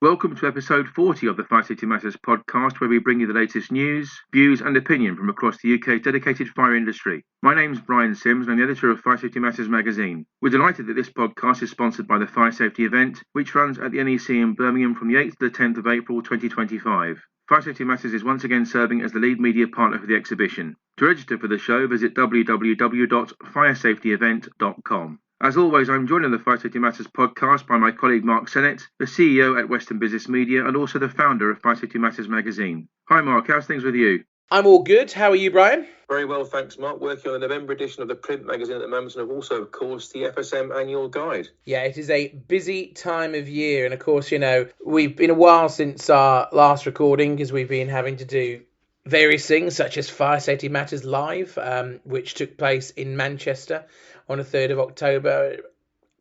Welcome to episode 40 of the Fire Safety Matters podcast, where we bring you the latest news, views and opinion from across the UK's dedicated fire industry. My name's Brian Sims and I'm the editor of Fire Safety Matters magazine. We're delighted that this podcast is sponsored by the Fire Safety event, which runs at the NEC in Birmingham from the 8th to the 10th of April 2025. Fire Safety Matters is once again serving as the lead media partner for the exhibition. To register for the show, visit www.firesafetyevent.com. As always, I'm joined on the Fire Safety Matters podcast by my colleague Mark Sennett, the CEO at Western Business Media and also the founder of Fire Safety Matters magazine. Hi Mark, how's things with you? I'm all good. How are you, Brian? Very well, thanks, Mark. Working on the November edition of the print magazine at the moment, and also, of course, the FSM annual guide. Yeah, it is a busy time of year. And of course, you know, we've been a while since our last recording because we've been having to do various things such as Fire Safety Matters Live, which took place in Manchester on the 3rd of October.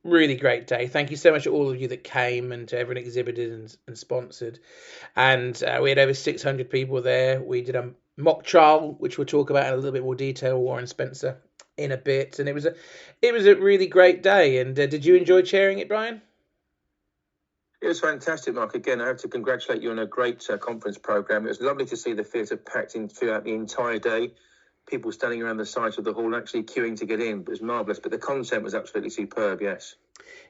Really great day. Thank you so much to all of you that came and to everyone exhibited and sponsored. And we had over 600 people there. We did a mock trial, which we'll talk about in a little bit more detail, Warren Spencer, in a bit. And it was a really great day. And did you enjoy chairing it, Brian? It was fantastic, Mark. Again, I have to congratulate you on a great conference programme. It was lovely to see the theatre packed in throughout the entire day. People standing around the side of the hall actually queuing to get in. It was marvellous, but the content was absolutely superb, yes.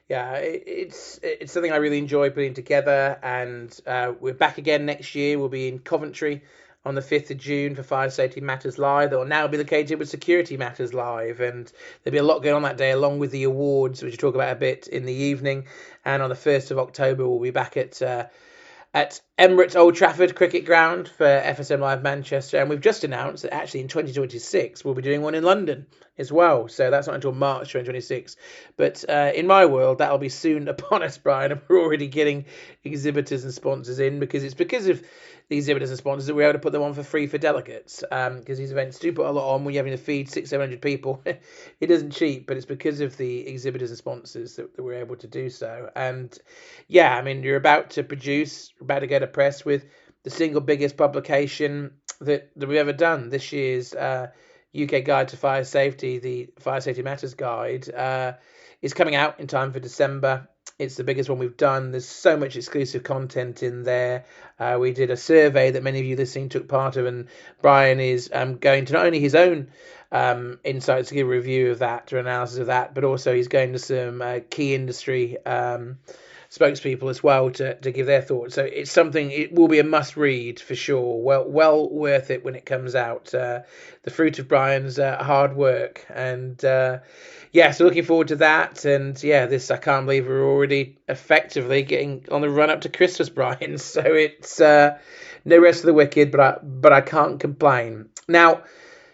Yeah, it's something I really enjoy putting together, and we're back again next year. We'll be in Coventry on the 5th of June for Fire Safety Matters Live. That will now be located with Security Matters Live, and there'll be a lot going on that day, along with the awards, which we'll talk about a bit in the evening. And on the 1st of October, we'll be back at Emirates Old Trafford Cricket Ground for FSM Live Manchester, and we've just announced that actually in 2026 we'll be doing one in London as well, so that's not until March 2026, but in my world that'll be soon upon us, Brian, and we're already getting exhibitors and sponsors in because of the exhibitors and sponsors that we're able to put them on for free for delegates, because these events do put a lot on when you're having to feed 600-700 people. It isn't cheap, but it's because of the exhibitors and sponsors that we're able to do so. And yeah, I mean, you're about to go to press with the single biggest publication that we've ever done. This year's UK Guide to Fire Safety, the Fire Safety Matters Guide, is coming out in time for December. It's the biggest one we've done. There's so much exclusive content in there. We did a survey that many of you listening took part of, and Brian is going to not only his own insights to give a review of that, or analysis of that, but also he's going to some key industry spokespeople as well to give their thoughts. So it's something, it will be a must read for sure. Well worth it when it comes out. The fruit of Brian's hard work. And so looking forward to that. And I can't believe we're already effectively getting on the run up to Christmas, Brian. So it's no rest for the wicked, but I can't complain. Now,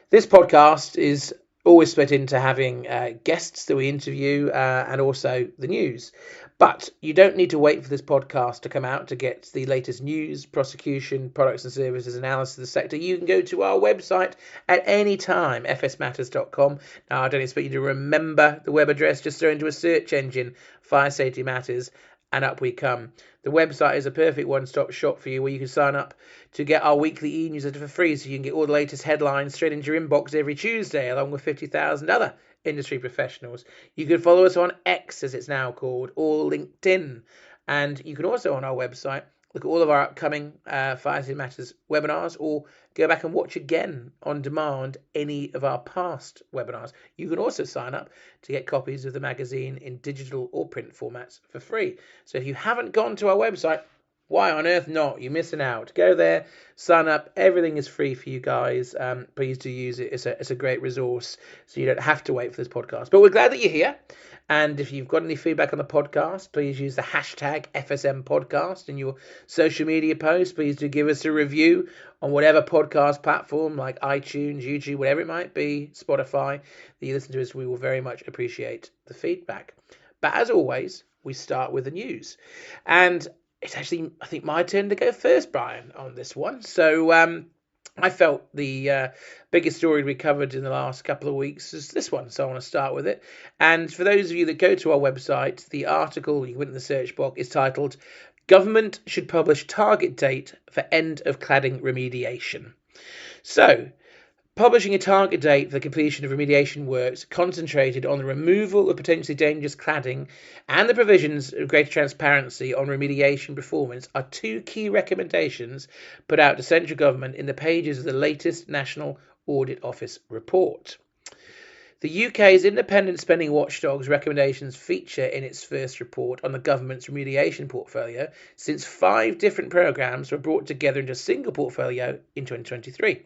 this podcast is always split into having guests that we interview and also the news. But you don't need to wait for this podcast to come out to get the latest news, prosecution, products and services, analysis of the sector. You can go to our website at any time, fsmatters.com. Now, I don't expect you to remember the web address. Just throw into a search engine, Fire Safety Matters, and up we come. The website is a perfect one-stop shop for you, where you can sign up to get our weekly e-newsletter for free, so you can get all the latest headlines straight into your inbox every Tuesday, along with 50,000 other industry professionals. You can follow us on X, as it's now called, or LinkedIn. And you can also, on our website, look at all of our upcoming Fire Safety Matters webinars, or go back and watch again on demand any of our past webinars. You can also sign up to get copies of the magazine in digital or print formats for free. So if you haven't gone to our website, why on earth not? You're missing out. Go there, sign up. Everything is free for you guys. Please do use it. It's a great resource, so you don't have to wait for this podcast. But we're glad that you're here. And if you've got any feedback on the podcast, please use the hashtag FSM podcast in your social media posts. Please do give us a review on whatever podcast platform, like iTunes, YouTube, whatever it might be, Spotify, that you listen to us. We will very much appreciate the feedback. But as always, we start with the news. And it's actually, I think, my turn to go first, Brian, on this one. So I felt the biggest story we covered in the last couple of weeks is this one, so I want to start with it. And for those of you that go to our website, the article, you can put in the search box, is titled, Government Should Publish Target Date for End of Cladding Remediation. So, publishing a target date for the completion of remediation works concentrated on the removal of potentially dangerous cladding and the provisions of greater transparency on remediation performance are two key recommendations put out to central government in the pages of the latest National Audit Office report. The UK's independent spending watchdog's recommendations feature in its first report on the government's remediation portfolio, since 5 different programmes were brought together into a single portfolio in 2023.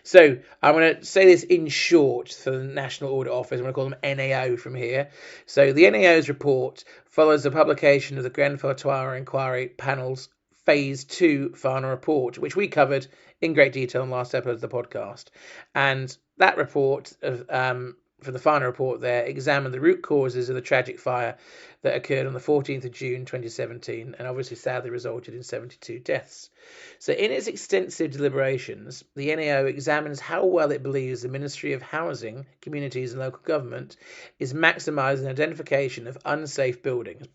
So I'm going to say this in short for the National Audit Office. I'm going to call them NAO from here. So the NAO's report follows the publication of the Quelfire Inquiry Panel's Phase 2 final report, which we covered in great detail in the last episode of the podcast. And that report, for the final report there, examined the root causes of the tragic fire that occurred on the 14th of June 2017 and obviously sadly resulted in 72 deaths. So in its extensive deliberations, the NAO examines how well it believes the Ministry of Housing, Communities and Local Government is maximising the identification of unsafe buildings,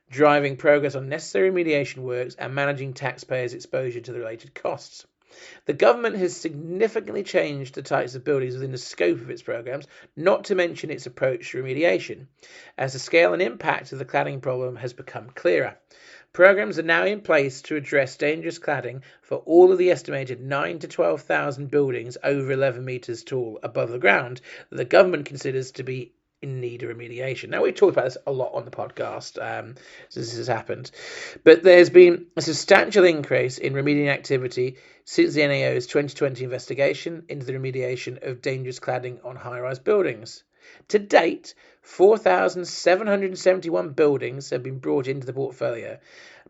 driving progress on necessary remediation works and managing taxpayers' exposure to the related costs. The government has significantly changed the types of buildings within the scope of its programmes, not to mention its approach to remediation, as the scale and impact of the cladding problem has become clearer. Programmes are now in place to address dangerous cladding for all of the estimated 9,000 to 12,000 buildings over 11 metres tall above the ground that the government considers to be in need of remediation. Now, we've talked about this a lot on the podcast since this has happened, but there's been a substantial increase in remediation activity since the NAO's 2020 investigation into the remediation of dangerous cladding on high-rise buildings. To date, 4,771 buildings have been brought into the portfolio,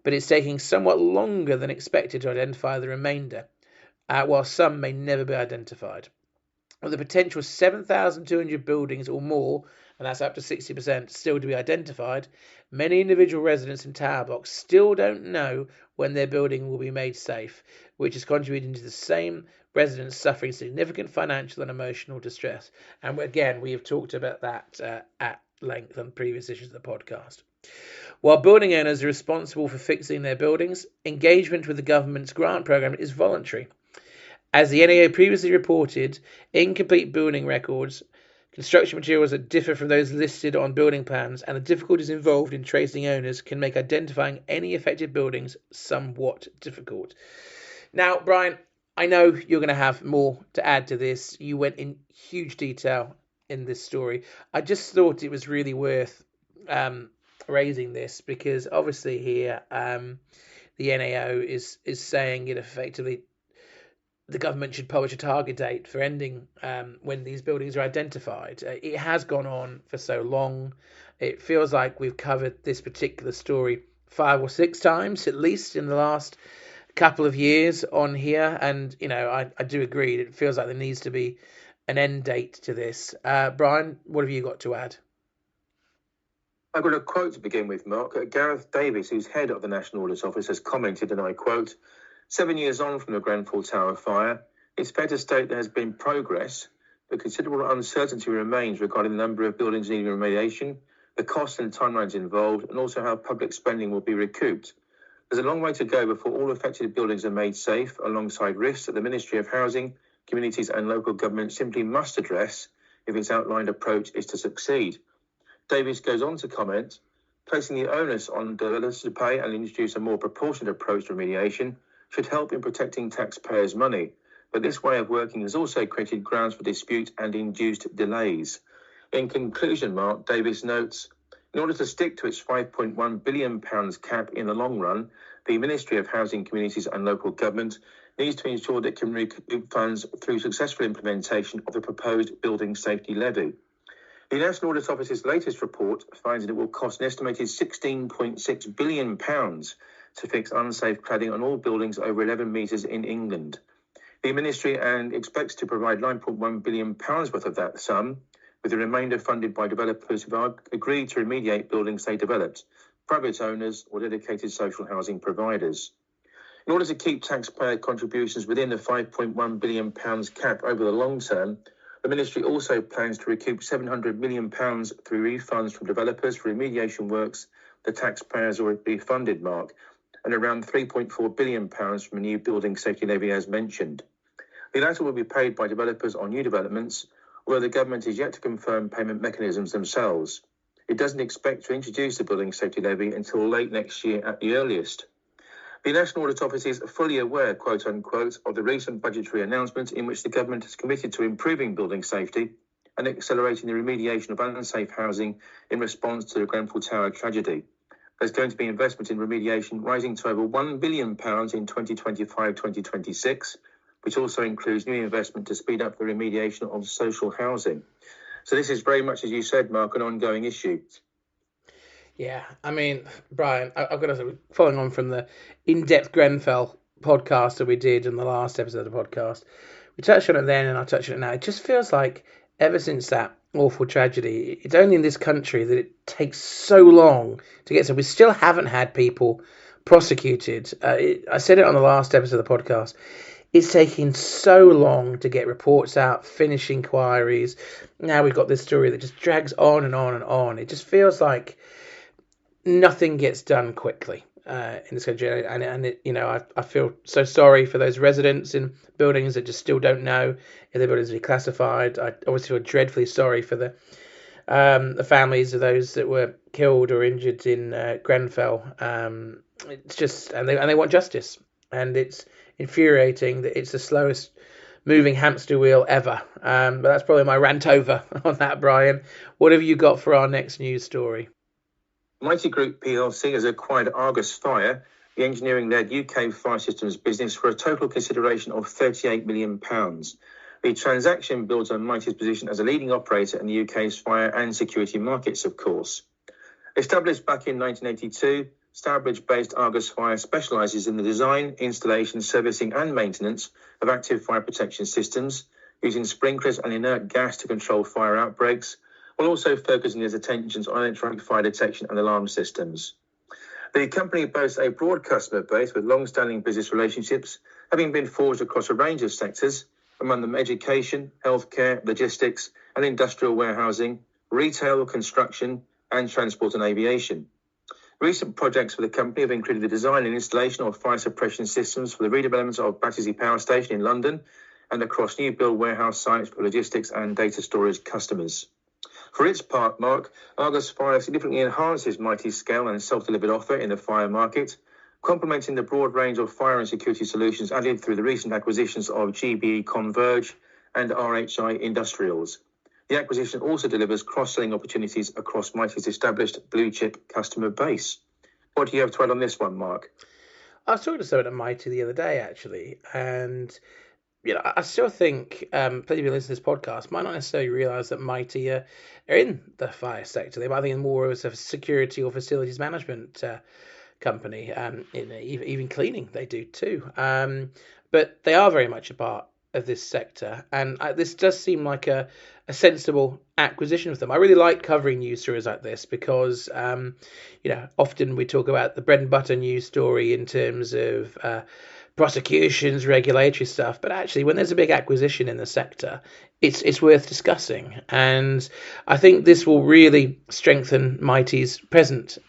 but it's taking somewhat longer than expected to identify the remainder, while some may never be identified. With the potential 7,200 buildings or more, and that's up to 60%, still to be identified, many individual residents in tower blocks still don't know when their building will be made safe, which is contributing to the same residents suffering significant financial and emotional distress. And again, we have talked about that at length on previous issues of the podcast. While building owners are responsible for fixing their buildings, engagement with the government's grant programme is voluntary. As the NAO previously reported, incomplete building records, construction materials that differ from those listed on building plans, and the difficulties involved in tracing owners can make identifying any affected buildings somewhat difficult. Now, Brian, I know you're going to have more to add to this. You went in huge detail in this story. I just thought it was really worth raising this because obviously here the NAO is saying it effectively the government should publish a target date for ending when these buildings are identified. It has gone on for so long. It feels like we've covered this particular story 5 or 6 times, at least in the last couple of years on here. And, you know, I do agree. It feels like there needs to be an end date to this. Brian, what have you got to add? I've got a quote to begin with, Mark. Gareth Davis, who's head of the National Audit Office, has commented, and I quote, 7 years on from the Grenfell Tower fire, it's fair to state there has been progress, but considerable uncertainty remains regarding the number of buildings needing remediation, the costs and timelines involved, and also how public spending will be recouped. There's a long way to go before all affected buildings are made safe, alongside risks that the Ministry of Housing, Communities and Local Government simply must address if its outlined approach is to succeed. Davies goes on to comment, placing the onus on developers to pay and introduce a more proportionate approach to remediation should help in protecting taxpayers' money, but this way of working has also created grounds for dispute and induced delays. In conclusion, Mark, Davies notes, in order to stick to its £5.1 billion cap in the long run, the Ministry of Housing, Communities and Local Government needs to ensure that it can recoup funds through successful implementation of the proposed building safety levy. The National Audit Office's latest report finds that it will cost an estimated £16.6 billion to fix unsafe cladding on all buildings over 11 metres in England. The Ministry expects to provide £9.1 billion worth of that sum, with the remainder funded by developers who have agreed to remediate buildings they developed, private owners or dedicated social housing providers. In order to keep taxpayer contributions within the £5.1 billion cap over the long term, the Ministry also plans to recoup £700 million through refunds from developers for remediation works the taxpayers already funded, Mark, and around £3.4 billion from a new building safety levy as mentioned. The latter will be paid by developers on new developments, although the government is yet to confirm payment mechanisms themselves. It doesn't expect to introduce the building safety levy until late next year at the earliest. The National Audit Office is fully aware, quote unquote, of the recent budgetary announcement in which the government has committed to improving building safety and accelerating the remediation of unsafe housing in response to the Grenfell Tower tragedy. There's going to be investment in remediation rising to over £1 billion in 2025-2026, which also includes new investment to speed up the remediation of social housing. So this is very much, as you said, Mark, an ongoing issue. Yeah, I mean, Brian, I've got to, following on from the in-depth Grenfell podcast that we did in the last episode of the podcast, we touched on it then and I'll touch on it now. It just feels like ever since that awful tragedy, it's only in this country that it takes so long to get so. We still haven't had people prosecuted. I said it on the last episode of the podcast. It's taking so long to get reports out, finish inquiries. Now we've got this story that just drags on and on and on. It just feels like nothing gets done quickly in this country, and it, you know, I feel so sorry for those residents in buildings that just still don't know if their buildings are declassified. I obviously feel dreadfully sorry for the families of those that were killed or injured in Grenfell. It's just, and they want justice, and it's infuriating that it's the slowest moving hamster wheel ever. But that's probably my rant over on that, Brian. What have you got for our next news story? Mitie Group plc has acquired Argus Fire, the engineering-led UK fire systems business, for a total consideration of £38 million. The transaction builds on Mitie's position as a leading operator in the UK's fire and security markets, of course. Established back in 1982, Stourbridge-based Argus Fire specialises in the design, installation, servicing and maintenance of active fire protection systems, using sprinklers and inert gas to control fire outbreaks, while also focusing its attentions on electronic fire detection and alarm systems. The company boasts a broad customer base with long-standing business relationships, having been forged across a range of sectors, among them education, healthcare, logistics and industrial warehousing, retail, construction and transport and aviation. Recent projects for the company have included the design and installation of fire suppression systems for the redevelopment of Battersea Power Station in London and across new build warehouse sites for logistics and data storage customers. For its part, Mark, Argus Fire significantly enhances Mitie's scale and self-delivered offer in the fire market, complementing the broad range of fire and security solutions added through the recent acquisitions of GBE Converge and RHI Industrials. The acquisition also delivers cross-selling opportunities across Mitie's established blue-chip customer base. What do you have to add on this one, Mark? I was talking to someone at Mitie the other day, actually, and you know, I still think plenty of people listening to this podcast might not necessarily realise that Mitie are in the fire sector. They might think more as a security or facilities management company, even cleaning they do too. But they are very much a part of this sector, and this does seem like a sensible acquisition for them. I really like covering news stories like this because, you know, often we talk about the bread and butter news story in terms of prosecutions, regulatory stuff, but actually when there's a big acquisition in the sector, it's worth discussing, and I think this will really strengthen Mitie's presence,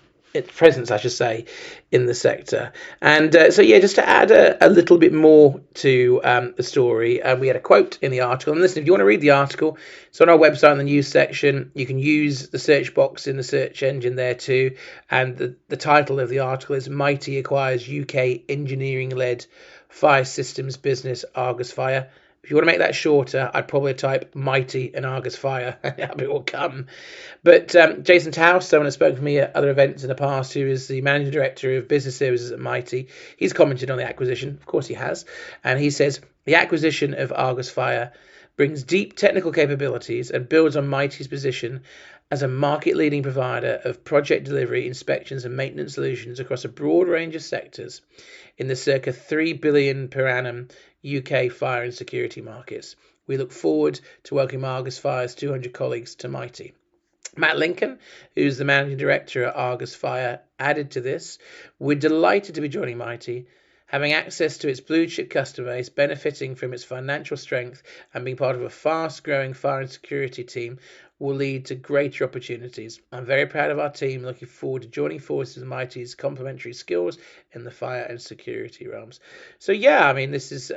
I should say, in the sector. And so yeah, just to add a little bit more to the story, we had a quote in the article, and listen, if you want to read the article, it's on our website in the news section. You can use the search box in the search engine there too, and the title of the article is Mitie acquires UK engineering-led fire systems business Argus Fire. If you want to make that shorter, I'd probably type Mitie and Argus Fire. It will come. But Jason Taus, someone that's spoken to me at other events in the past, who is the Managing Director of Business Services at Mitie, he's commented on the acquisition. Of course he has. And he says, the acquisition of Argus Fire brings deep technical capabilities and builds on Mitie's position as a market-leading provider of project delivery, inspections and maintenance solutions across a broad range of sectors in the circa $3 billion per annum UK fire and security markets. We look forward to welcoming Argus Fire's 200 colleagues to Mitie. Matt Lincoln, who's the Managing Director at Argus Fire, added to this, we're delighted to be joining Mitie, having access to its blue-chip customer base, benefiting from its financial strength and being part of a fast-growing fire and security team will lead to greater opportunities. I'm very proud of our team, looking forward to joining forces with Mitie's complementary skills in the fire and security realms. So yeah, I mean, this is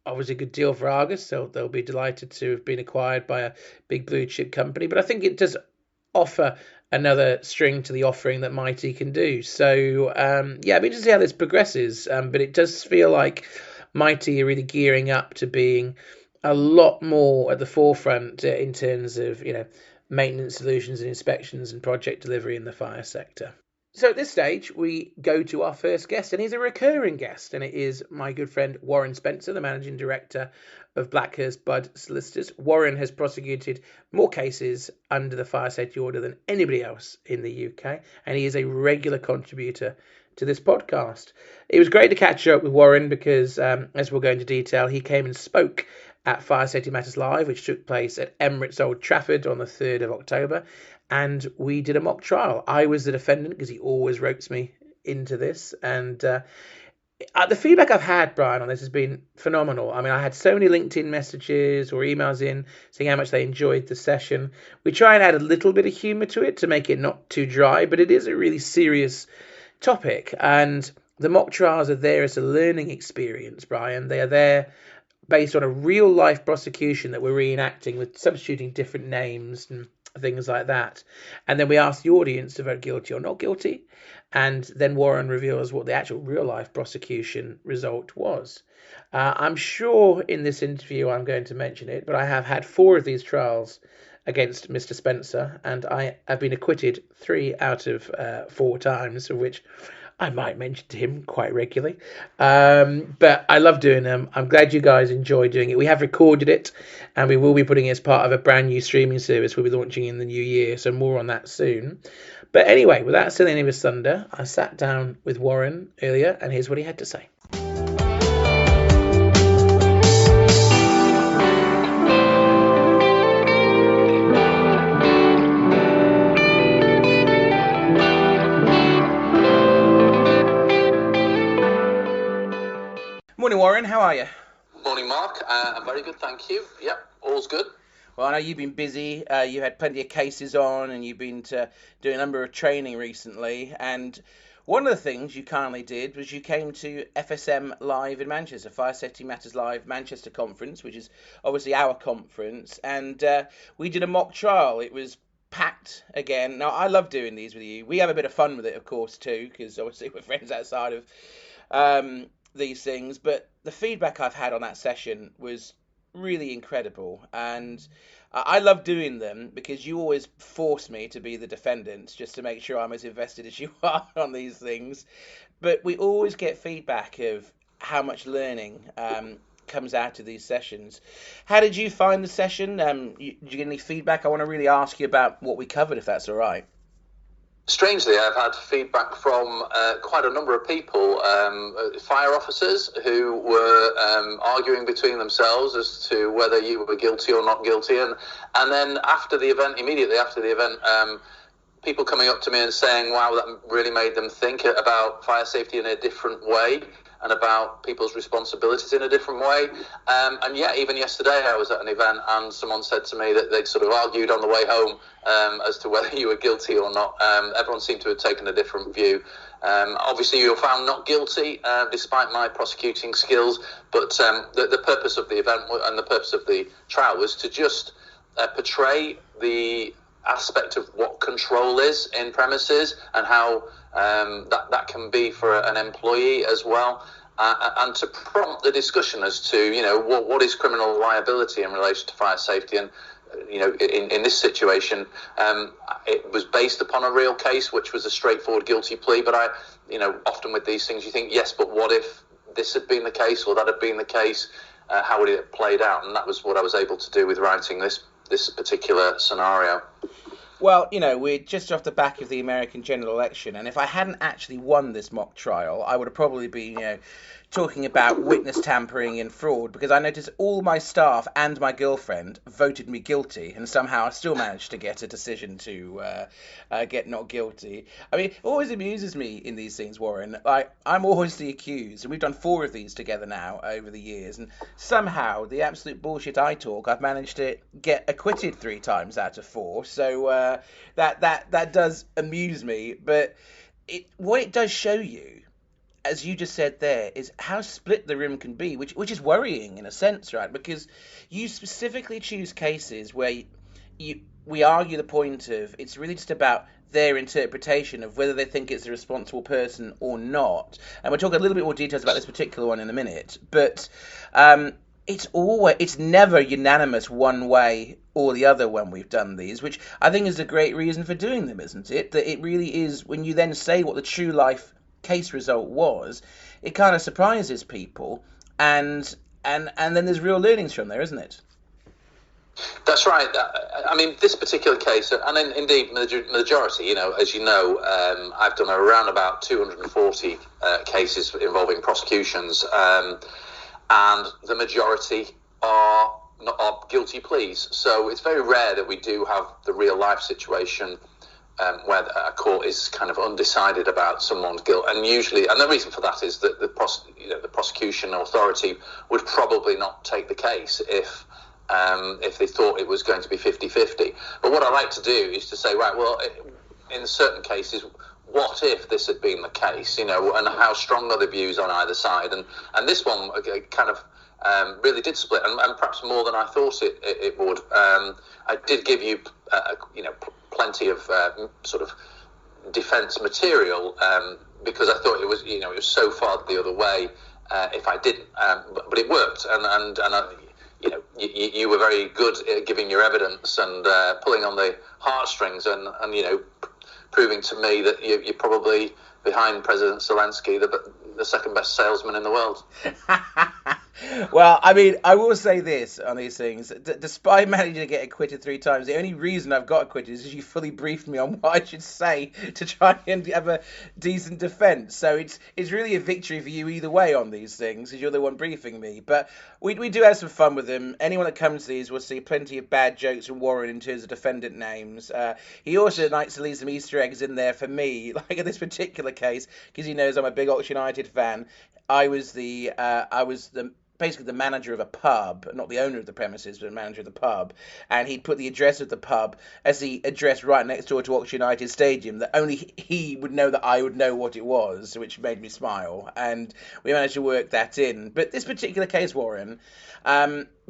obviously a good deal for Argus, so they'll be delighted to have been acquired by a big blue chip company. But I think it does offer another string to the offering that Mitie can do. So yeah, I'll be interested to see how this progresses. But it does feel like Mitie are really gearing up to being a lot more at the forefront in terms of maintenance solutions and inspections and project delivery in the fire sector. So at this stage, we go to our first guest, and he's a recurring guest, and it is my good friend Warren Spencer, the Managing Director of Blackhurst Budd Solicitors. Warren has prosecuted more cases under the fire safety order than anybody else in the UK, and he is a regular contributor to this podcast. It was great to catch up with Warren because, as we'll go into detail, he came and spoke at Fire Safety Matters Live, which took place at Emirates Old Trafford on the 3rd of October. And we did a mock trial. I was the defendant because he always ropes me into this. And the feedback I've had, Brian, on this has been phenomenal. I mean, I had so many LinkedIn messages or emails in saying how much they enjoyed the session. We try and add a little bit of humour to it to make it not too dry, but it is a really serious topic. And the mock trials are there as a learning experience, Brian. They are there based on a real life prosecution that we're reenacting with substituting different names and things like that. And then we ask the audience to vote guilty or not guilty. And then Warren reveals what the actual real life prosecution result was. I'm sure in this interview I'm going to mention it, but I have had 4 of these trials against Mr. Spencer, and I have been acquitted 3 out of 4 times, of which I might mention to him quite regularly. But I love doing them. I'm glad you guys enjoy doing it. We have recorded it, and we will be putting it as part of a brand new streaming service we'll be launching in the new year, so more on that soon. But anyway, without stealing any of his thunder, I sat down with Warren earlier, and here's what he had to say. Morning, Warren. How are you? Morning, Mark. I'm very good, thank you. Yep, all's good. Well, I know you've been busy. You had plenty of cases on, and you've been doing a number of training recently. And one of the things you kindly did was you came to FSM Live in Manchester, Fire Safety Matters Live Manchester Conference, which is obviously our conference. And we did a mock trial. It was packed again. Now, I love doing these with you. We have a bit of fun with it, of course, too, because obviously we're friends outside of these things, but the feedback I've had on that session was really incredible, and I love doing them because you always force me to be the defendant just to make sure I'm as invested as you are on these things. But we always get feedback of how much learning comes out of these sessions. How did you find the session? Did you get any feedback? I want to really ask you about what we covered, if that's all right. Strangely, I've had feedback from quite a number of people, fire officers who were arguing between themselves as to whether you were guilty or not guilty. And then after the event, immediately after the event, people coming up to me and saying, wow, that really made them think about fire safety in a different way and about people's responsibilities in a different way. And yeah, even yesterday I was at an event and someone said to me that they'd sort of argued on the way home as to whether you were guilty or not. Everyone seemed to have taken a different view. Obviously, you were found not guilty despite my prosecuting skills, but the purpose of the event and the purpose of the trial was to just portray the aspect of what control is in premises and how that can be for an employee as well, and to prompt the discussion as to what is criminal liability in relation to fire safety. And in this situation, it was based upon a real case, which was a straightforward guilty plea. But often with these things, you think, yes, but what if this had been the case or that had been the case? How would it have played out? And that was what I was able to do with writing this particular scenario. Well, we're just off the back of the American general election, and if I hadn't actually won this mock trial, I would have probably been, talking about witness tampering and fraud, because I noticed all my staff and my girlfriend voted me guilty, and somehow I still managed to get a decision to get not guilty. I mean, it always amuses me in these things, Warren. Like, I'm always the accused, and we've done 4 of these together now over the years, and somehow the absolute bullshit I talk, I've managed to get acquitted 3 times out of 4. So that does amuse me, but what it does show you as you just said there, is how split the room can be, which is worrying in a sense, right? Because you specifically choose cases where we argue the point of it's really just about their interpretation of whether they think it's a responsible person or not. And we'll talk a little bit more details about this particular one in a minute. But it's never unanimous one way or the other when we've done these, which I think is a great reason for doing them, isn't it? That it really is, when you then say what the true life case result was, it kind of surprises people, and then there's real learnings from there, isn't it? That's right. I mean, this particular case, and indeed majority, as you know, I've done around about 240 cases involving prosecutions, and the majority are guilty pleas. So it's very rare that we do have the real life situation where a court is kind of undecided about someone's guilt, and the reason for that is that the prosecution authority would probably not take the case if they thought it was going to be 50-50. But what I like to do is to say, right, well, in certain cases, what if this had been the case, and how strong are the views on either side? And this one kind of really did split, and perhaps more than I thought it would. I did give you, plenty of sort of defence material because I thought it was so far the other way if I didn't, but it worked, and you were very good at giving your evidence and pulling on the heartstrings and proving to me that you're probably behind President Zelensky, the second best salesman in the world. Well, I mean, I will say this on these things. Despite managing to get acquitted 3 times, the only reason I've got acquitted is because you fully briefed me on what I should say to try and have a decent defence. So it's really a victory for you either way on these things, because you're the one briefing me. But we do have some fun with them. Anyone that comes to these will see plenty of bad jokes from Warren in terms of defendant names. He also likes to leave some Easter eggs in there for me, like in this particular case, because he knows I'm a big Oxford United fan. I was basically the manager of a pub, not the owner of the premises, but the manager of the pub, and he'd put the address of the pub as the address right next door to Oxford United Stadium, that only he would know that I would know what it was, which made me smile, and we managed to work that in. But this particular case, Warren, do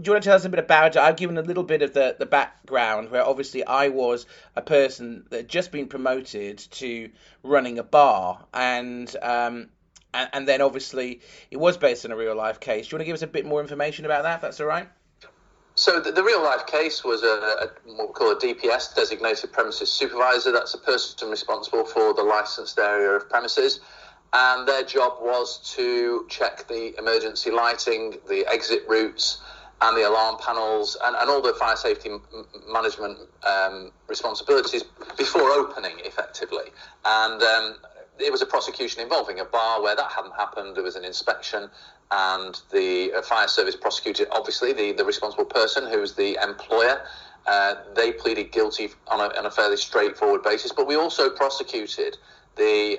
you want to tell us a bit about it? I've given a little bit of the background, where obviously I was a person that had just been promoted to running a bar, and then obviously it was based on a real life case. Do you want to give us a bit more information about that, if that's all right? So the real life case was what we call a DPS, designated premises supervisor. That's a person responsible for the licensed area of premises. And their job was to check the emergency lighting, the exit routes, and the alarm panels, and all the fire safety management responsibilities before opening, effectively. And it was a prosecution involving a bar where that hadn't happened. There was an inspection, and the fire service prosecuted, obviously, the responsible person, who was the employer. They pleaded guilty on a fairly straightforward basis, but we also prosecuted the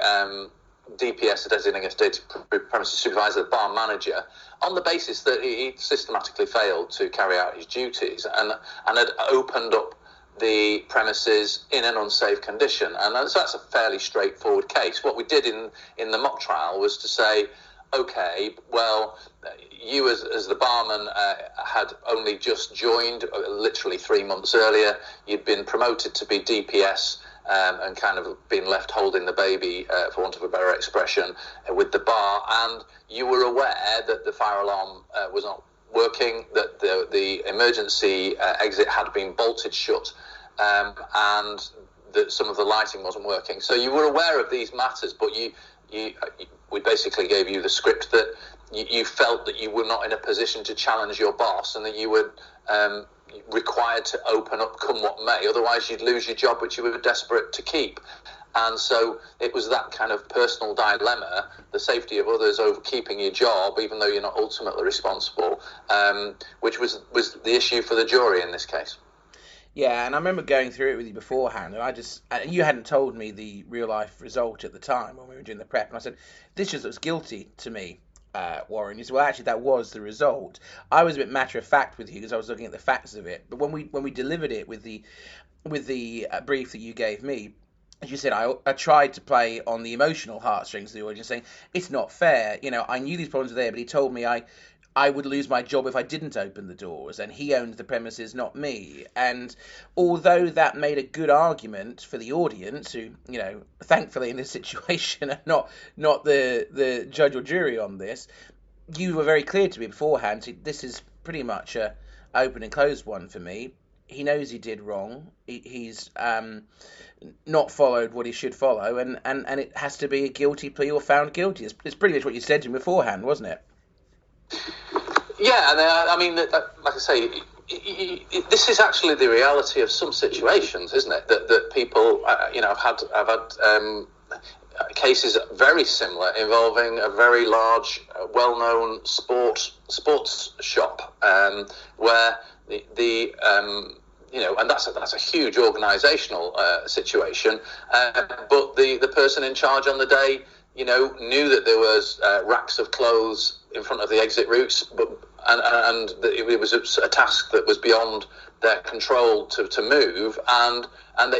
DPS, the designated premises supervisor, the bar manager, on the basis that he systematically failed to carry out his duties and had opened up the premises in an unsafe condition. And so that's a fairly straightforward case. What we did in the mock trial was to say, okay, well, you as the barman had only just joined, literally 3 months earlier. You'd been promoted to be DPS and kind of been left holding the baby, for want of a better expression, with the bar. And you were aware that the fire alarm was not working, that the emergency exit had been bolted shut, and that some of the lighting wasn't working. So you were aware of these matters, but we basically gave you the script that you felt that you were not in a position to challenge your boss, and that you were required to open up come what may, otherwise you'd lose your job, which you were desperate to keep. And so it was that kind of personal dilemma, the safety of others over keeping your job, even though you're not ultimately responsible, which was the issue for the jury in this case. Yeah, and I remember going through it with you beforehand, and you hadn't told me the real life result at the time when we were doing the prep, and I said, this just looks guilty to me, Warren. You said, well, actually, that was the result. I was a bit matter of fact with you because I was looking at the facts of it, but when we delivered it with the brief that you gave me, as you said, I tried to play on the emotional heartstrings of the audience, saying it's not fair. I knew these problems were there, but he told me I would lose my job if I didn't open the doors, and he owned the premises, not me. And although that made a good argument for the audience, who, thankfully in this situation are not the judge or jury on this, you were very clear to me beforehand. So this is pretty much a open and closed one for me. He knows he did wrong. He's not followed what he should follow, and it has to be a guilty plea or found guilty. It's pretty much what you said to him beforehand, wasn't it? Yeah, and I mean, like I say, this is actually the reality of some situations, isn't it? That people, I've had cases very similar involving a very large, well-known sports shop, where and that's a huge organisational situation, but the person in charge on the day, knew that there was racks of clothes in front of the exit routes, and it was a task that was beyond their control to move, and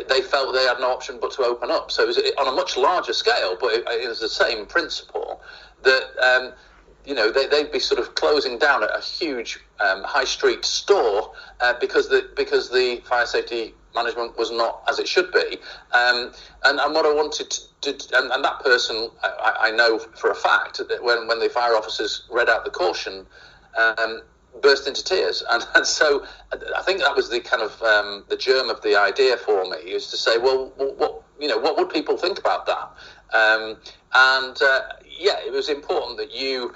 they felt they had no option but to open up. So it was on a much larger scale, but it was the same principle that they'd be sort of closing down a huge high street store because the fire safety management was not as it should be, and what I wanted to and that person, I know for a fact that when the fire officers read out the caution, burst into tears, and so I think that was the kind of the germ of the idea for me, is to say, well, what would people think about that? It was important that you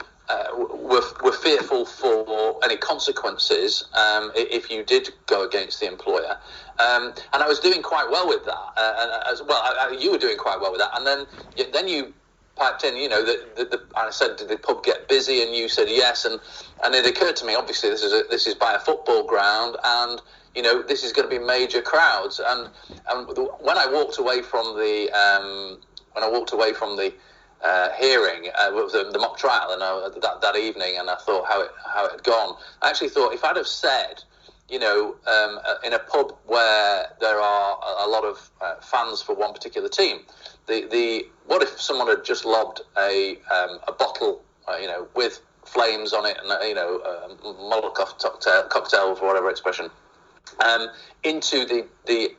were fearful for any consequences if you did go against the employer, and I was doing quite well with that, you were doing quite well with that, and then you piped in, I said, did the pub get busy? And you said yes, and it occurred to me, obviously this is by a football ground, and this is going to be major crowds, and when I walked away from the hearing, the mock trial, and that evening, and I thought how it had gone. I actually thought, if I'd have said, in a pub where there are a lot of fans for one particular team, what if someone had just lobbed a bottle, with flames on it, and Molotov cocktail, for whatever expression, into the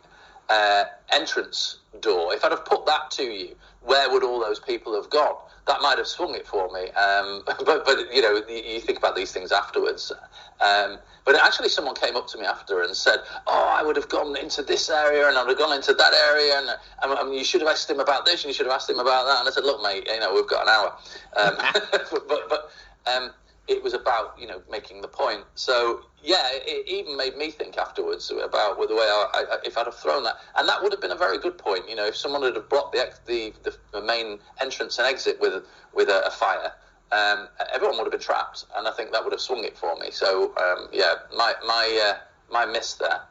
entrance door. If I'd have put that to you, where would all those people have gone? That might have swung it for me. But you think about these things afterwards. But actually, someone came up to me after and said, "Oh, I would have gone into this area, and I would have gone into that area, and you should have asked him about this, and you should have asked him about that." And I said, "Look, mate, we've got an hour." But it was about making the point. So yeah, it even made me think afterwards about the way if I'd have thrown that, and that would have been a very good point. If someone had blocked the main entrance and exit with a fire, everyone would have been trapped, and I think that would have swung it for me. So my miss there.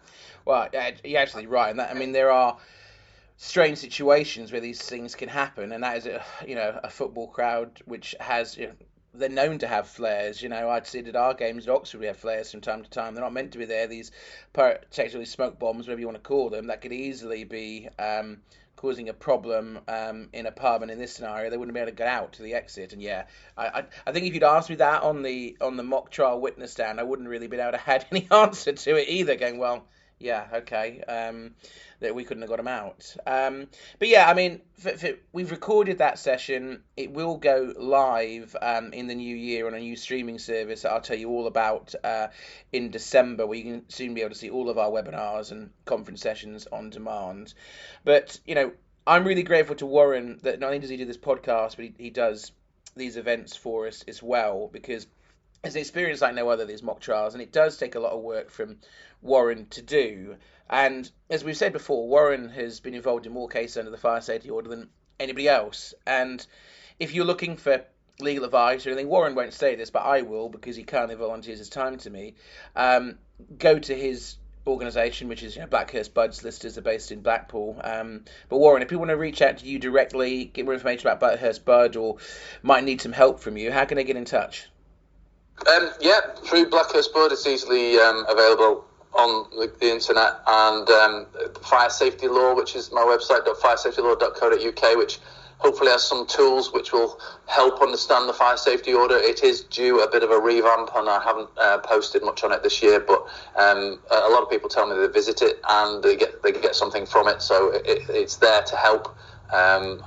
Well, you're absolutely right, and there are strange situations where these things can happen, and that is a football crowd which has. They're known to have flares. I'd see it at our games at Oxford, we have flares from time to time. They're not meant to be there. These pyrotechnical smoke bombs, whatever you want to call them, that could easily be causing a problem in a pub. And in this scenario, they wouldn't be able to get out to the exit. And yeah, I think if you'd asked me that on the mock trial witness stand, I wouldn't really been able to have any answer to it either. Going, well, yeah, okay, that we couldn't have got them out. But yeah, we've recorded that session. It will go live in the new year on a new streaming service that I'll tell you all about in December, where you can soon be able to see all of our webinars and conference sessions on demand. But, I'm really grateful to Warren that not only does he do this podcast, but he does these events for us as well, because it's an experience like no other, these mock trials, and it does take a lot of work from Warren to do. And as we've said before, Warren has been involved in more cases under the fire safety order than anybody else. And if you're looking for legal advice or anything, Warren won't say this, but I will, because he kindly volunteers his time to me. Go to his organisation, which is Blackhurst Budd Solicitors, are based in Blackpool. But Warren, if people want to reach out to you directly, get more information about Blackhurst Budd, or might need some help from you, how can they get in touch? Through Blackhurst Budd, it's easily available on the internet, and fire safety law, which is my website, firesafetylaw.co.uk, which hopefully has some tools which will help understand the fire safety order. It is due a bit of a revamp, and I haven't posted much on it this year, but a lot of people tell me they visit it and they get something from it, so it's there to help, and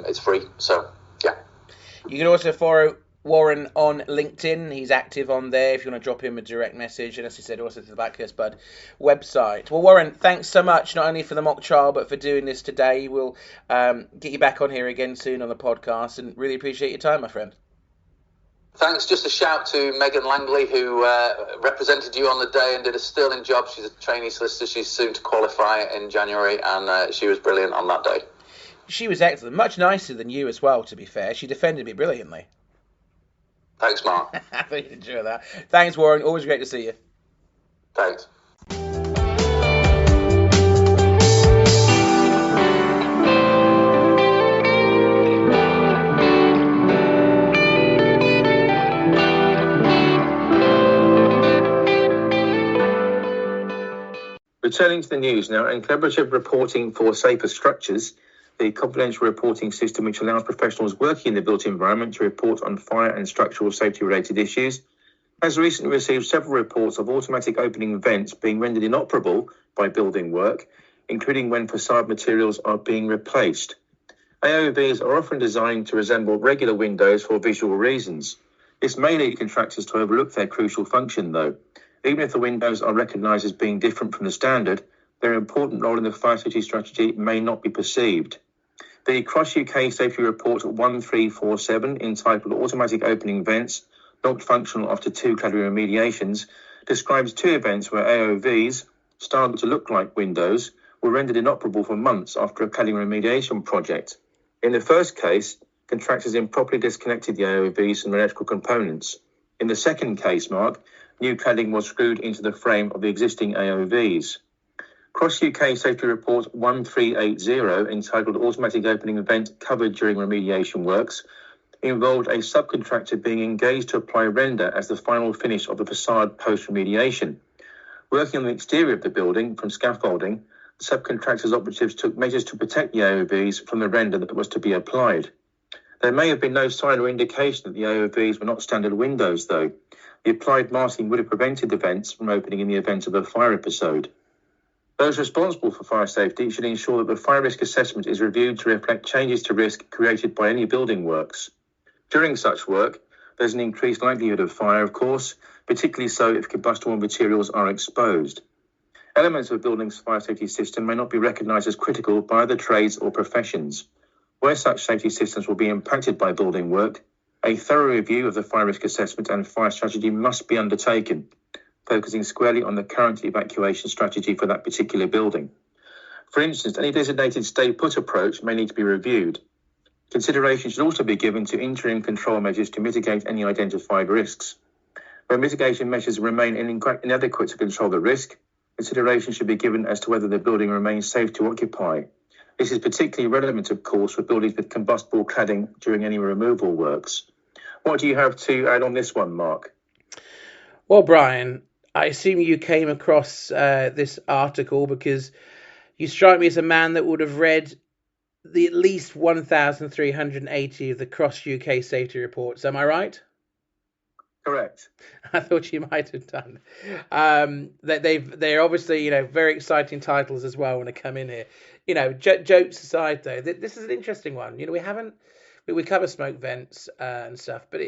it's free. So yeah. You can also follow Warren on LinkedIn. He's active on there if you want to drop him a direct message. And as I said, also to the Blackhurst Budd website. Well, Warren, thanks so much, not only for the mock trial, but for doing this today. We'll get you back on here again soon on the podcast, and really appreciate your time, my friend. Thanks. Just a shout to Megan Langley, who represented you on the day and did a sterling job. She's a trainee solicitor. She's soon to qualify in January, and she was brilliant on that day. She was excellent. Much nicer than you as well, to be fair. She defended me brilliantly. Thanks, Mark. I think you enjoy that. Thanks, Warren. Always great to see you. Thanks. Returning to the news now, and collaborative reporting for safer structures, the confidential reporting system which allows professionals working in the built environment to report on fire and structural safety related issues, has recently received several reports of automatic opening vents being rendered inoperable by building work, including when facade materials are being replaced. AOVs are often designed to resemble regular windows for visual reasons. This may lead contractors to overlook their crucial function, though. Even if the windows are recognised as being different from the standard, their important role in the fire safety strategy may not be perceived. The Cross UK Safety Report 1347, entitled Automatic Opening Vents Not Functional After 2 Cladding Remediations, describes 2 events where AOVs, styled to look like windows, were rendered inoperable for months after a cladding remediation project. In the first case, contractors improperly disconnected the AOVs from electrical components. In the second case, Mark, new cladding was screwed into the frame of the existing AOVs. Cross UK Safety Report 1380, entitled Automatic Opening Event Covered During Remediation Works, involved a subcontractor being engaged to apply render as the final finish of the facade post-remediation. Working on the exterior of the building from scaffolding, the subcontractor's operatives took measures to protect the AOVs from the render that was to be applied. There may have been no sign or indication that the AOVs were not standard windows, though. The applied masking would have prevented the vents from opening in the event of a fire episode. Those responsible for fire safety should ensure that the fire risk assessment is reviewed to reflect changes to risk created by any building works. During such work, there's an increased likelihood of fire, of course, particularly so if combustible materials are exposed. Elements of a building's fire safety system may not be recognised as critical by other trades or professions. Where such safety systems will be impacted by building work, a thorough review of the fire risk assessment and fire strategy must be undertaken, focusing squarely on the current evacuation strategy for that particular building. For instance, any designated stay-put approach may need to be reviewed. Consideration should also be given to interim control measures to mitigate any identified risks. Where mitigation measures remain inadequate to control the risk, consideration should be given as to whether the building remains safe to occupy. This is particularly relevant, of course, for buildings with combustible cladding during any removal works. What do you have to add on this one, Mark? Well, Brian, I assume you came across this article because you strike me as a man that would have read the at least 1,380 of the Cross UK Safety Reports. Am I right? Correct. I thought you might have done. They're obviously, very exciting titles as well when they come in here. Jokes aside, though, this is an interesting one. We cover smoke vents and stuff, but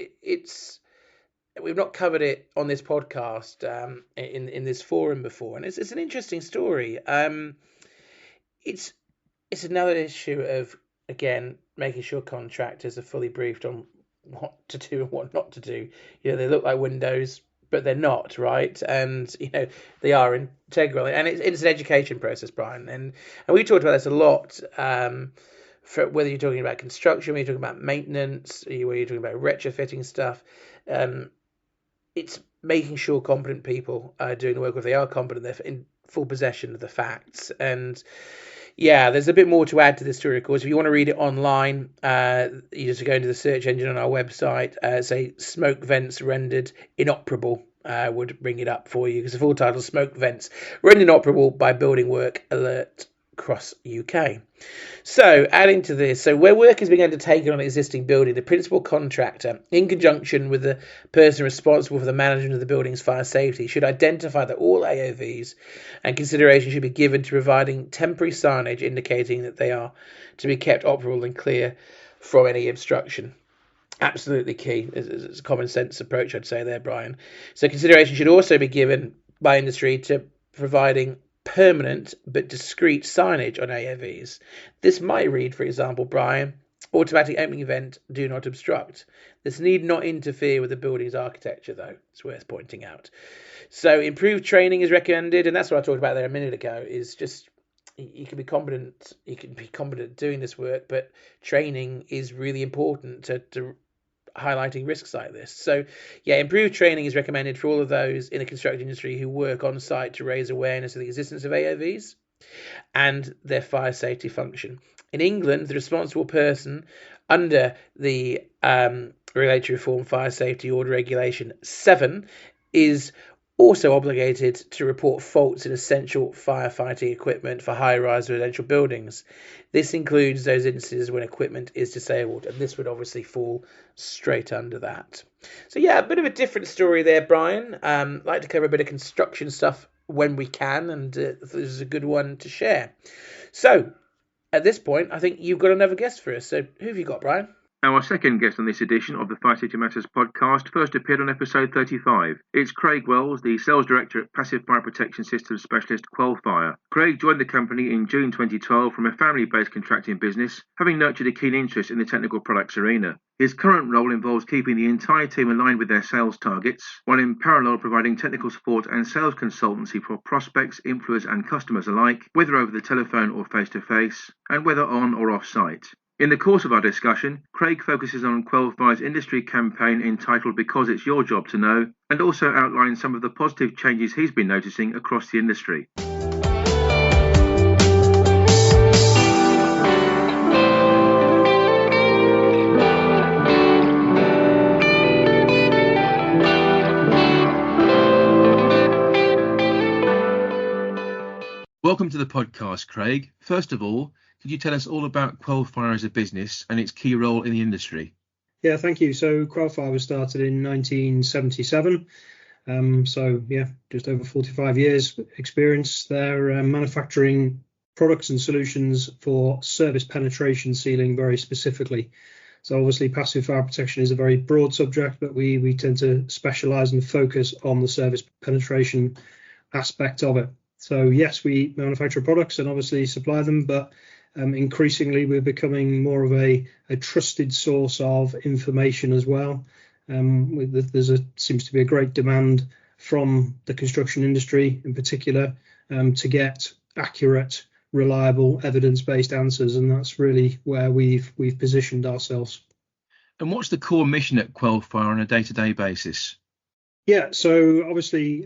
we've not covered it on this podcast in this forum before, and it's an interesting story. It's another issue of, again, making sure contractors are fully briefed on what to do and what not to do. They look like windows, but they're not, right? And they are integral, and it's an education process, Brian. And we talked about this a lot. For whether you're talking about construction, whether you're talking about maintenance, whether you're talking about retrofitting stuff, it's making sure competent people are doing the work. If they are competent, they're in full possession of the facts. And yeah, there's a bit more to add to this story, of course. If you want to read it online, you just go into the search engine on our website, say smoke vents rendered inoperable, would bring it up for you, because the full title: Smoke Vents Run Inoperable by Building Work Alert across UK. So, adding to this, where work is being undertaken on an existing building, the principal contractor, in conjunction with the person responsible for the management of the building's fire safety, should identify that all AOVs and consideration should be given to providing temporary signage indicating that they are to be kept operable and clear from any obstruction. Absolutely key. It's a common sense approach, I'd say there, Brian. So consideration should also be given by industry to providing permanent but discrete signage on AOVs. This might read, for example, Brian, automatic opening vent, do not obstruct. This need not interfere with the building's architecture, though. It's worth pointing out. So improved training is recommended, and that's what I talked about there a minute ago, is just you can be competent doing this work, but training is really important to highlighting risks like this. So yeah, improved training is recommended for all of those in the construction industry who work on site to raise awareness of the existence of AOVs and their fire safety function. In England, the responsible person under the Regulatory Reform Fire Safety Order Regulation 7 is also obligated to report faults in essential firefighting equipment for high-rise residential buildings. This includes those instances when equipment is disabled, and this would obviously fall straight under that. So yeah, a bit of a different story there, Brian. Like to cover a bit of construction stuff when we can, and this is a good one to share. So at this point, I think you've got another guest for us. So who have you got, Brian? Our second guest on this edition of the Fire Safety Matters podcast first appeared on episode 35. It's Craig Wells, the Sales Director at Passive Fire Protection Systems Specialist Quelfire. Craig joined the company in June 2012 from a family-based contracting business, having nurtured a keen interest in the technical products arena. His current role involves keeping the entire team aligned with their sales targets, while in parallel providing technical support and sales consultancy for prospects, influencers and customers alike, whether over the telephone or face-to-face, and whether on or off-site. In the course of our discussion, Craig focuses on Quelfire's industry campaign entitled Because It's Your Job to Know, and also outlines some of the positive changes he's been noticing across the industry. Welcome to the podcast, Craig. First of all, could you tell us all about Quelfire as a business and its key role in the industry? Yeah, thank you. So Quelfire was started in 1977. Just over 45 years experience. They're manufacturing products and solutions for service penetration sealing very specifically. So obviously passive fire protection is a very broad subject, but we tend to specialise and focus on the service penetration aspect of it. So yes, we manufacture products and obviously supply them, but increasingly we're becoming more of a trusted source of information as well. Seems to be a great demand from the construction industry in particular to get accurate, reliable, evidence-based answers, and that's really where we've positioned ourselves. And what's the core mission at Quelfire on a day-to-day basis? Yeah, so obviously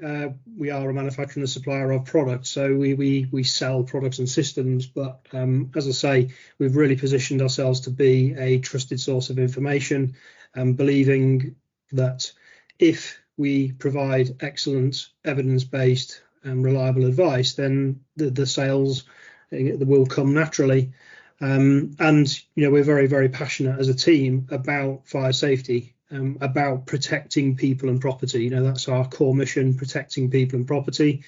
we are a manufacturer and a supplier of products, so we sell products and systems, but as I say, we've really positioned ourselves to be a trusted source of information, believing that if we provide excellent evidence-based and reliable advice, then the sales will come naturally. And we're very, very passionate as a team about fire safety. About protecting people and property. That's our core mission, protecting people and property.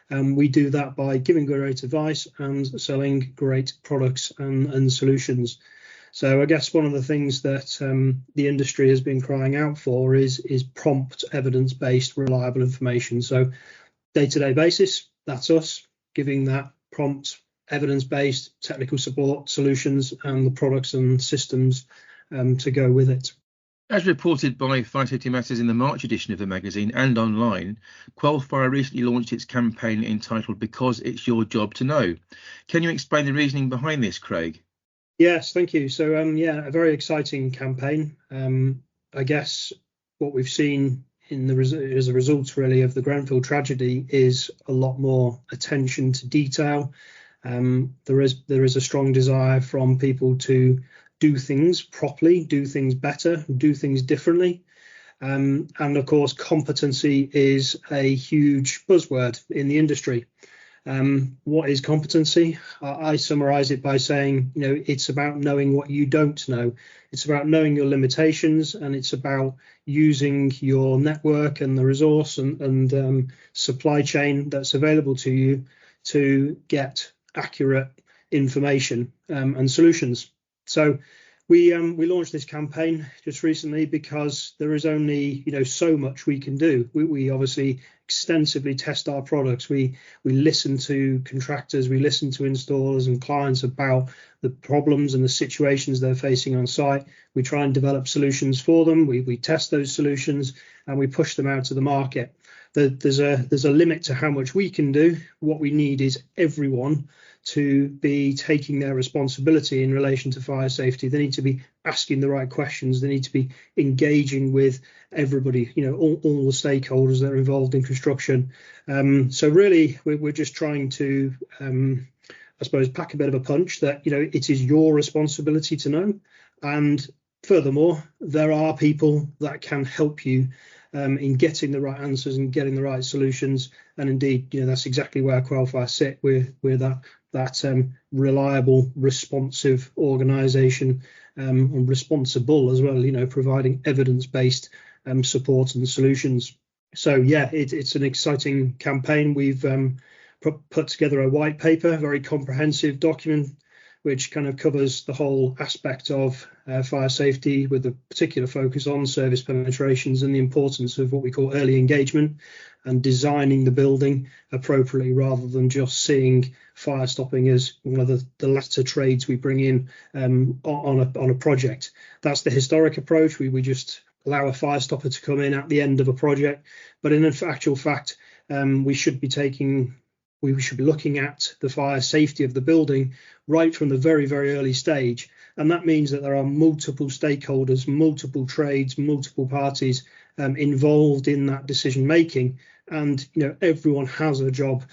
We do that by giving great advice and selling great products and solutions. So I guess one of the things that the industry has been crying out for is prompt, evidence-based, reliable information. So day-to-day basis, that's us giving that prompt, evidence-based technical support solutions and the products and systems to go with it. As reported by Fire Safety Matters in the March edition of the magazine and online, Quelfire recently launched its campaign entitled Because It's Your Job to Know. Can you explain the reasoning behind this, Craig? Yes, thank you. So, a very exciting campaign. I guess what we've seen as a result really of the Grenfell tragedy is a lot more attention to detail. There is a strong desire from people to do things properly, do things better, do things differently. And of course, competency is a huge buzzword in the industry. What is competency? I summarize it by saying, it's about knowing what you don't know. It's about knowing your limitations, and it's about using your network and the resource and supply chain that's available to you to get accurate information and solutions. So we launched this campaign just recently because there is only so much we can do. We obviously extensively test our products. We listen to contractors, we listen to installers and clients about the problems and the situations they're facing on site. We try and develop solutions for them. We test those solutions and we push them out to the market. There's a limit to how much we can do. What we need is everyone to be taking their responsibility in relation to fire safety. They need to be asking the right questions. They need to be engaging with everybody, all the stakeholders that are involved in construction. So really, we're just trying to, I suppose, pack a bit of a punch that, it is your responsibility to know. And furthermore, there are people that can help you in getting the right answers and getting the right solutions. And indeed, that's exactly where Quelfire sit. We're that reliable, responsive organisation, and responsible as well, providing evidence-based support and solutions. So yeah, it's an exciting campaign. We've put together a white paper, a very comprehensive document, which kind of covers the whole aspect of fire safety, with a particular focus on service penetrations and the importance of what we call early engagement and designing the building appropriately, rather than just seeing fire stopping as one of the latter trades we bring in on a project. That's the historic approach. We just allow a fire stopper to come in at the end of a project, but in actual fact, we should be looking at the fire safety of the building right from the very, very early stage. And that means that there are multiple stakeholders, multiple trades, multiple parties involved in that decision making. And, everyone has a job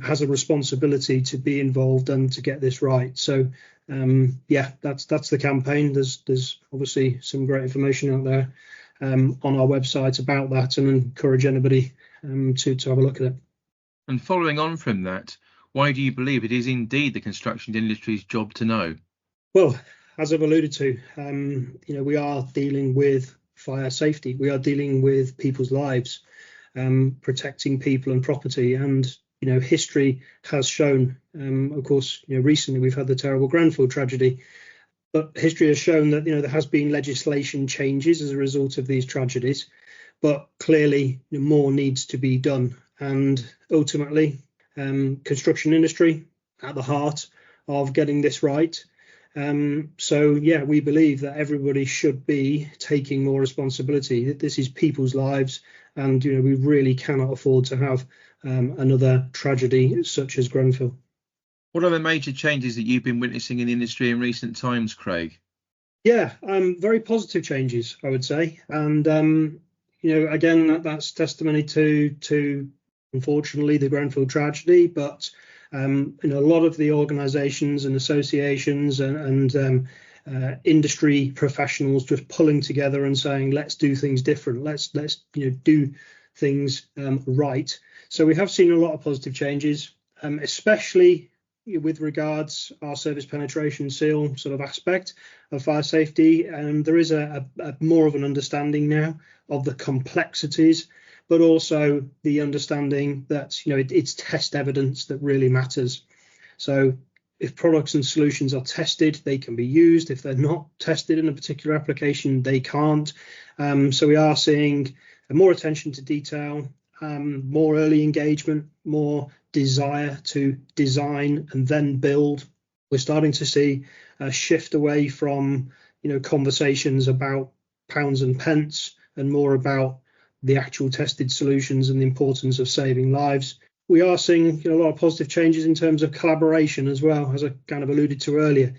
has a responsibility to be involved and to get this right. So, that's the campaign. There's obviously some great information out there on our website about that, and encourage anybody to have a look at it. And following on from that, why do you believe it is indeed the construction industry's job to know? Well, as I've alluded to, we are dealing with fire safety. We are dealing with people's lives, protecting people and property. And, history has shown, of course, recently we've had the terrible Grenfell tragedy, but history has shown that, there has been legislation changes as a result of these tragedies, but clearly more needs to be done. And ultimately, construction industry at the heart of getting this right. So, we believe that everybody should be taking more responsibility. This is people's lives, and, we really cannot afford to have another tragedy such as Grenfell. What are the major changes that you've been witnessing in the industry in recent times, Craig? Yeah, very positive changes, I would say. And, again, that's testimony to unfortunately the Grenfell tragedy, but a lot of the organisations and associations and industry professionals just pulling together and saying, let's do things different. Let's do things right. So we have seen a lot of positive changes, especially with regards our service penetration seal sort of aspect of fire safety. And there is a more of an understanding now of the complexities, but also the understanding that, it's test evidence that really matters. So if products and solutions are tested, they can be used. If they're not tested in a particular application, they can't. So we are seeing more attention to detail, more early engagement, more desire to design and then build. We're starting to see a shift away from, conversations about pounds and pence and more about the actual tested solutions and the importance of saving lives. We are seeing a lot of positive changes in terms of collaboration as well, as I kind of alluded to earlier.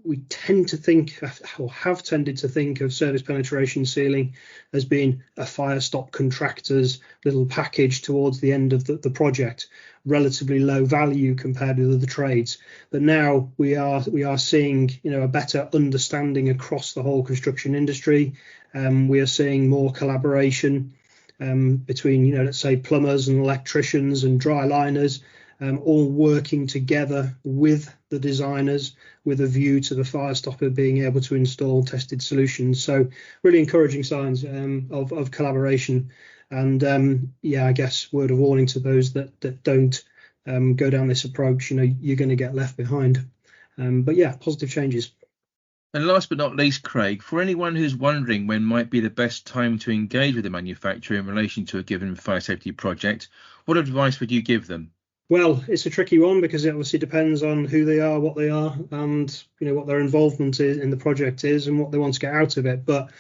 we tend to think, or have tended to think, of service penetration sealing as being a fire stop contractor's little package towards the end of the project, relatively low value compared with other trades. But now we are seeing, a better understanding across the whole construction industry. We are seeing more collaboration between, let's say, plumbers and electricians and dry liners, all working together with the designers with a view to the fire stopper being able to install tested solutions. So really encouraging signs of collaboration. And I guess word of warning to those that don't go down this approach, you're going to get left behind. But yeah, positive changes. And last but not least, Craig, for anyone who's wondering when might be the best time to engage with the manufacturer in relation to a given fire safety project, what advice would you give them? Well, it's a tricky one because it obviously depends on who they are, what they are, and what their involvement in the project is and what they want to get out of it. But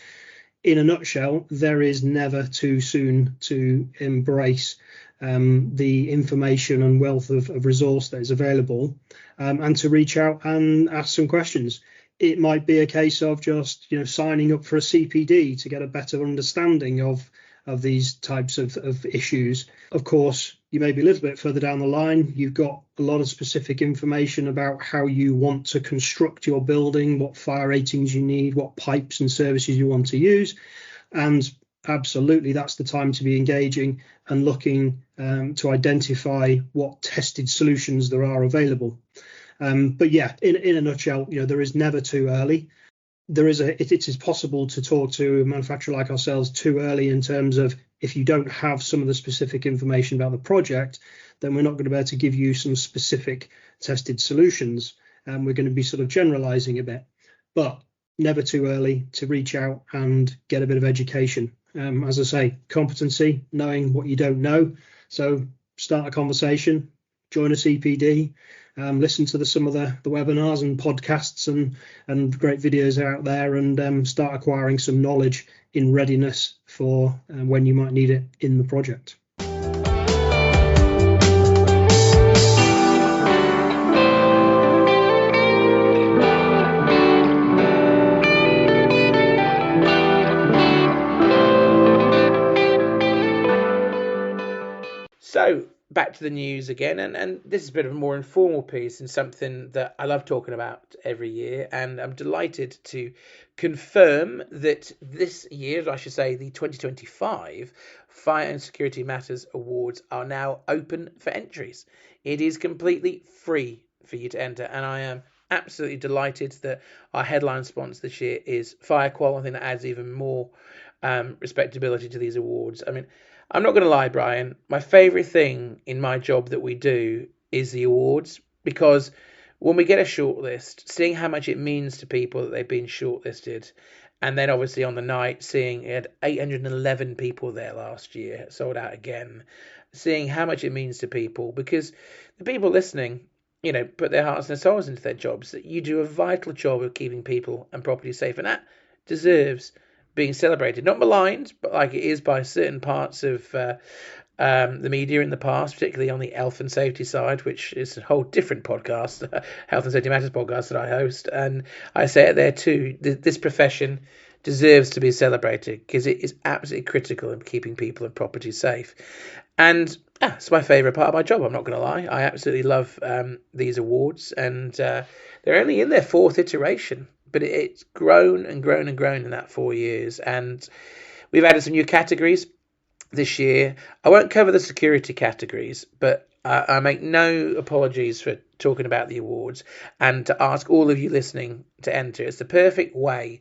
in a nutshell, there is never too soon to embrace the information and wealth of resource that is available, and to reach out and ask some questions. It might be a case of just signing up for a CPD to get a better understanding of these types of issues. Of course, you may be a little bit further down the line. You've got a lot of specific information about how you want to construct your building, what fire ratings you need, what pipes and services you want to use. And absolutely, that's the time to be engaging and looking to identify what tested solutions there are available. But yeah, in a nutshell, there is never too early. It is possible to talk to a manufacturer like ourselves too early in terms of, if you don't have some of the specific information about the project, then we're not going to be able to give you some specific tested solutions. And we're going to be sort of generalizing a bit, but never too early to reach out and get a bit of education. As I say, competency, knowing what you don't know. So start a conversation, join a CPD, listen to some of the webinars and podcasts and great videos out there, and start acquiring some knowledge in readiness for when you might need it in the project. So back to the news again, and this is a bit of a more informal piece and something that I love talking about every year, and I'm delighted to confirm that this year, I should say the 2025 Fire and Security Matters Awards are now open for entries. It is completely free for you to enter, and I am absolutely delighted that our headline sponsor this year is FireQual. I think that adds even more respectability to these awards. I mean, I'm not going to lie, Brian, my favourite thing in my job that we do is the awards, because when we get a shortlist, seeing how much it means to people that they've been shortlisted, and then obviously on the night seeing it had 811 people there last year, sold out again, seeing how much it means to people, because the people listening, put their hearts and their souls into their jobs, that you do a vital job of keeping people and property safe, and that deserves being celebrated, not maligned, but like it is by certain parts of the media in the past, particularly on the health and safety side, which is a whole different podcast, Health and Safety Matters podcast that I host. And I say it there too, this profession deserves to be celebrated because it is absolutely critical in keeping people and property safe. And it's my favourite part of my job, I'm not going to lie. I absolutely love these awards, and they're only in their fourth iteration. But it's grown and grown and grown in that 4 years. And we've added some new categories this year. I won't cover the security categories, but I make no apologies for talking about the awards and to ask all of you listening to enter. It's the perfect way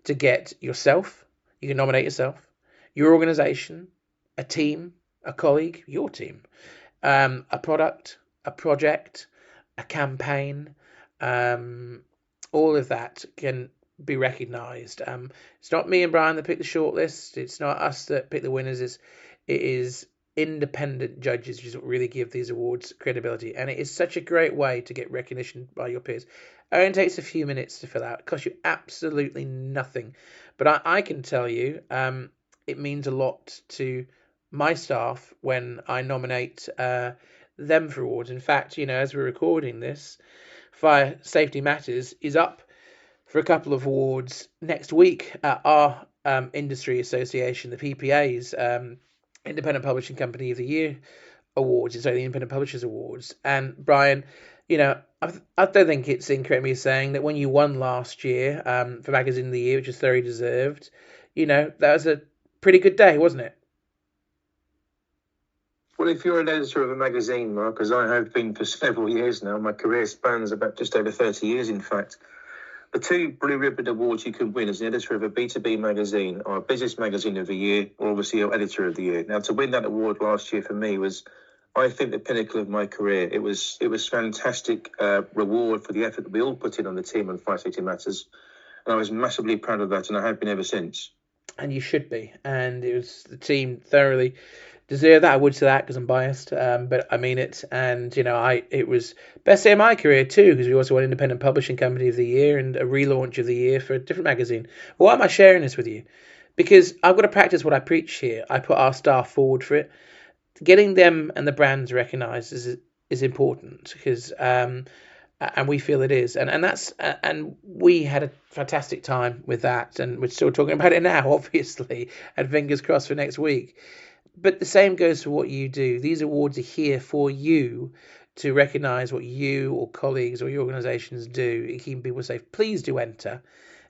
to get yourself, you can nominate yourself, your organisation, a team, a colleague, your team, a product, a project, a campaign, all of that can be recognised. It's not me and Brian that pick the shortlist. It's not us that pick the winners. It is independent judges who really give these awards credibility. And it is such a great way to get recognition by your peers. It only takes a few minutes to fill out. It costs you absolutely nothing. But I can tell you it means a lot to my staff when I nominate them for awards. In fact, as we're recording this, Fire Safety Matters is up for a couple of awards next week at our industry association, the PPA's Independent Publishing Company of the Year Awards. It's the Independent Publishers Awards. And Brian, I don't think it's incorrect me saying that when you won last year for Magazine of the Year, which is thoroughly deserved, that was a pretty good day, wasn't it? Well, if you're an editor of a magazine, Mark, as I have been for several years now, my career spans about just over 30 years, in fact. The two Blue Ribbon Awards you can win as an editor of a B2B magazine are Business Magazine of the Year, or obviously your Editor of the Year. Now, to win that award last year for me was, I think, the pinnacle of my career. It was fantastic reward for the effort that we all put in on the team on Fire Safety Matters, and I was massively proud of that, and I have been ever since. And you should be. And it was the team thoroughly deserve that. I would say that because I'm biased, but I mean it. And it was best day of my career too, because we also won Independent Publishing Company of the Year and a relaunch of the year for a different magazine. Well, why am I sharing this with you? Because I've got to practice what I preach here. I put our staff forward for it. Getting them and the brands recognised is important because and we feel it is, and we had a fantastic time with that, and we're still talking about it now, obviously, and fingers crossed for next week. But the same goes for what you do. These awards are here for you to recognise what you or colleagues or your organisations do, keeping people safe. Please do enter.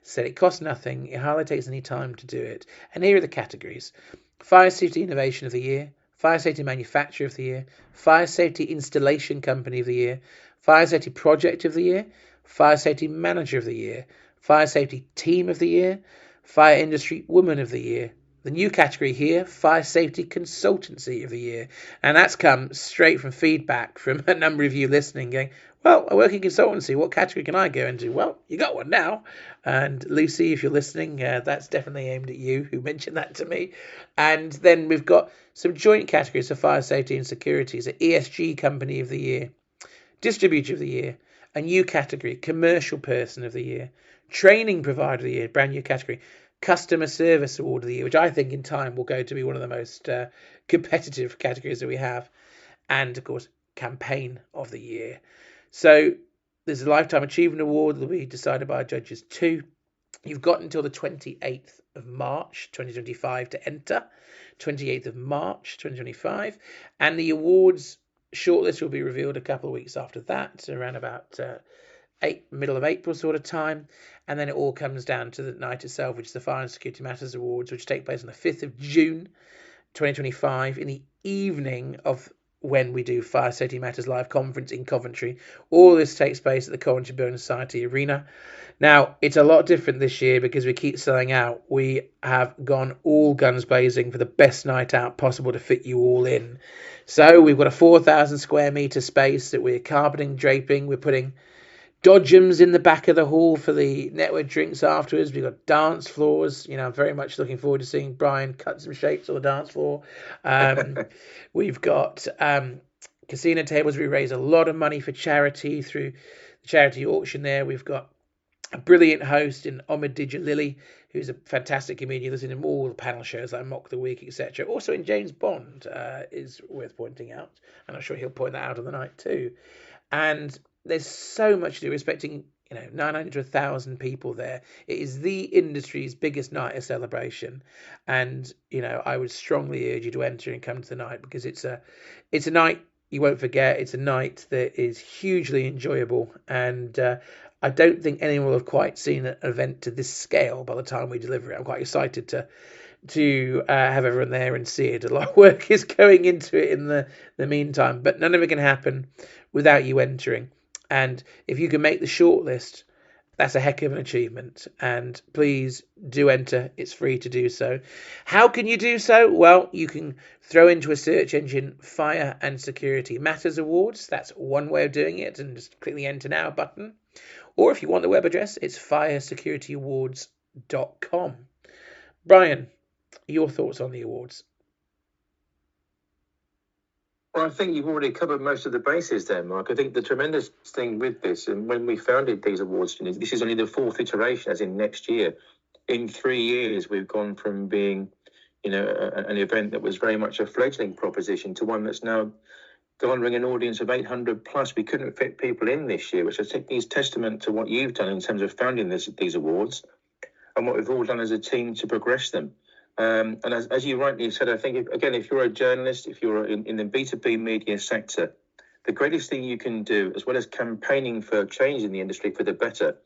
So it costs nothing. It hardly takes any time to do it. And here are the categories: Fire Safety Innovation of the Year, Fire Safety Manufacturer of the Year, Fire Safety Installation Company of the Year, Fire Safety Project of the Year, Fire Safety Manager of the Year, Fire Safety Team of the Year, Fire Industry Woman of the Year. The new category here, Fire Safety Consultancy of the Year. And that's come straight from feedback from a number of you listening, going, well, I work in consultancy. What category can I go into? Well, you got one now. And Lucy, if you're listening, that's definitely aimed at you, who mentioned that to me. And then we've got some joint categories for Fire Safety and Security. So ESG Company of the Year, Distributor of the Year, a new category, Commercial Person of the Year, Training Provider of the Year, brand new category, Customer Service Award of the Year, which I think in time will go to be one of the most competitive categories that we have. And, of course, Campaign of the Year. So there's a Lifetime Achievement Award that will be decided by judges too. You've got until the 28th of March 2025 to enter. 28th of March 2025. And the awards shortlist will be revealed a couple of weeks after that, around about middle of April sort of time. And then it all comes down to the night itself, which is the Fire and Security Matters Awards, which take place on the 5th of June 2025 in the evening of when we do Fire Safety Matters live conference in Coventry. All this takes place at the Coventry Building Society Arena. Now, it's a lot different this year because we keep selling out. We have gone all guns blazing for the best night out possible to fit you all in. So we've got a 4,000 square metre space that we're carpeting, draping. We're putting dodgems in the back of the hall for the network drinks afterwards. We've got dance floors. I'm very much looking forward to seeing Brian cut some shapes on the dance floor. We've got casino tables. We raise a lot of money for charity through the charity auction there. We've got a brilliant host in Omid Dijalili, who's a fantastic comedian. Listening to all the panel shows like Mock the Week, etc. Also in James Bond is worth pointing out. And I'm sure he'll point that out on the night too. And there's so much to do. We're expecting 900 to 1,000 people there. It is the industry's biggest night of celebration, and I would strongly urge you to enter and come to the night because it's a night you won't forget. It's a night that is hugely enjoyable, and I don't think anyone will have quite seen an event to this scale by the time we deliver it. I'm quite excited to have everyone there and see it. A lot of work is going into it in the meantime, but none of it can happen without you entering. And if you can make the shortlist, that's a heck of an achievement. And please do enter. It's free to do so. How can you do so? Well, you can throw into a search engine Fire and Security Matters Awards. That's one way of doing it. And just click the Enter Now button. Or if you want the web address, it's firesecurityawards.com. Brian, your thoughts on the awards? Well, I think you've already covered most of the bases there, Mark. I think the tremendous thing with this, and when we founded these awards, this is only the fourth iteration, as in next year. In 3 years, we've gone from being, an event that was very much a fledgling proposition to one that's now garnering an audience of 800 plus. We couldn't fit people in this year, which I think is testament to what you've done in terms of founding these awards and what we've all done as a team to progress them. And as you rightly said, I think, if you're a journalist, if you're in the B2B media sector, the greatest thing you can do, as well as campaigning for change in the industry for the better,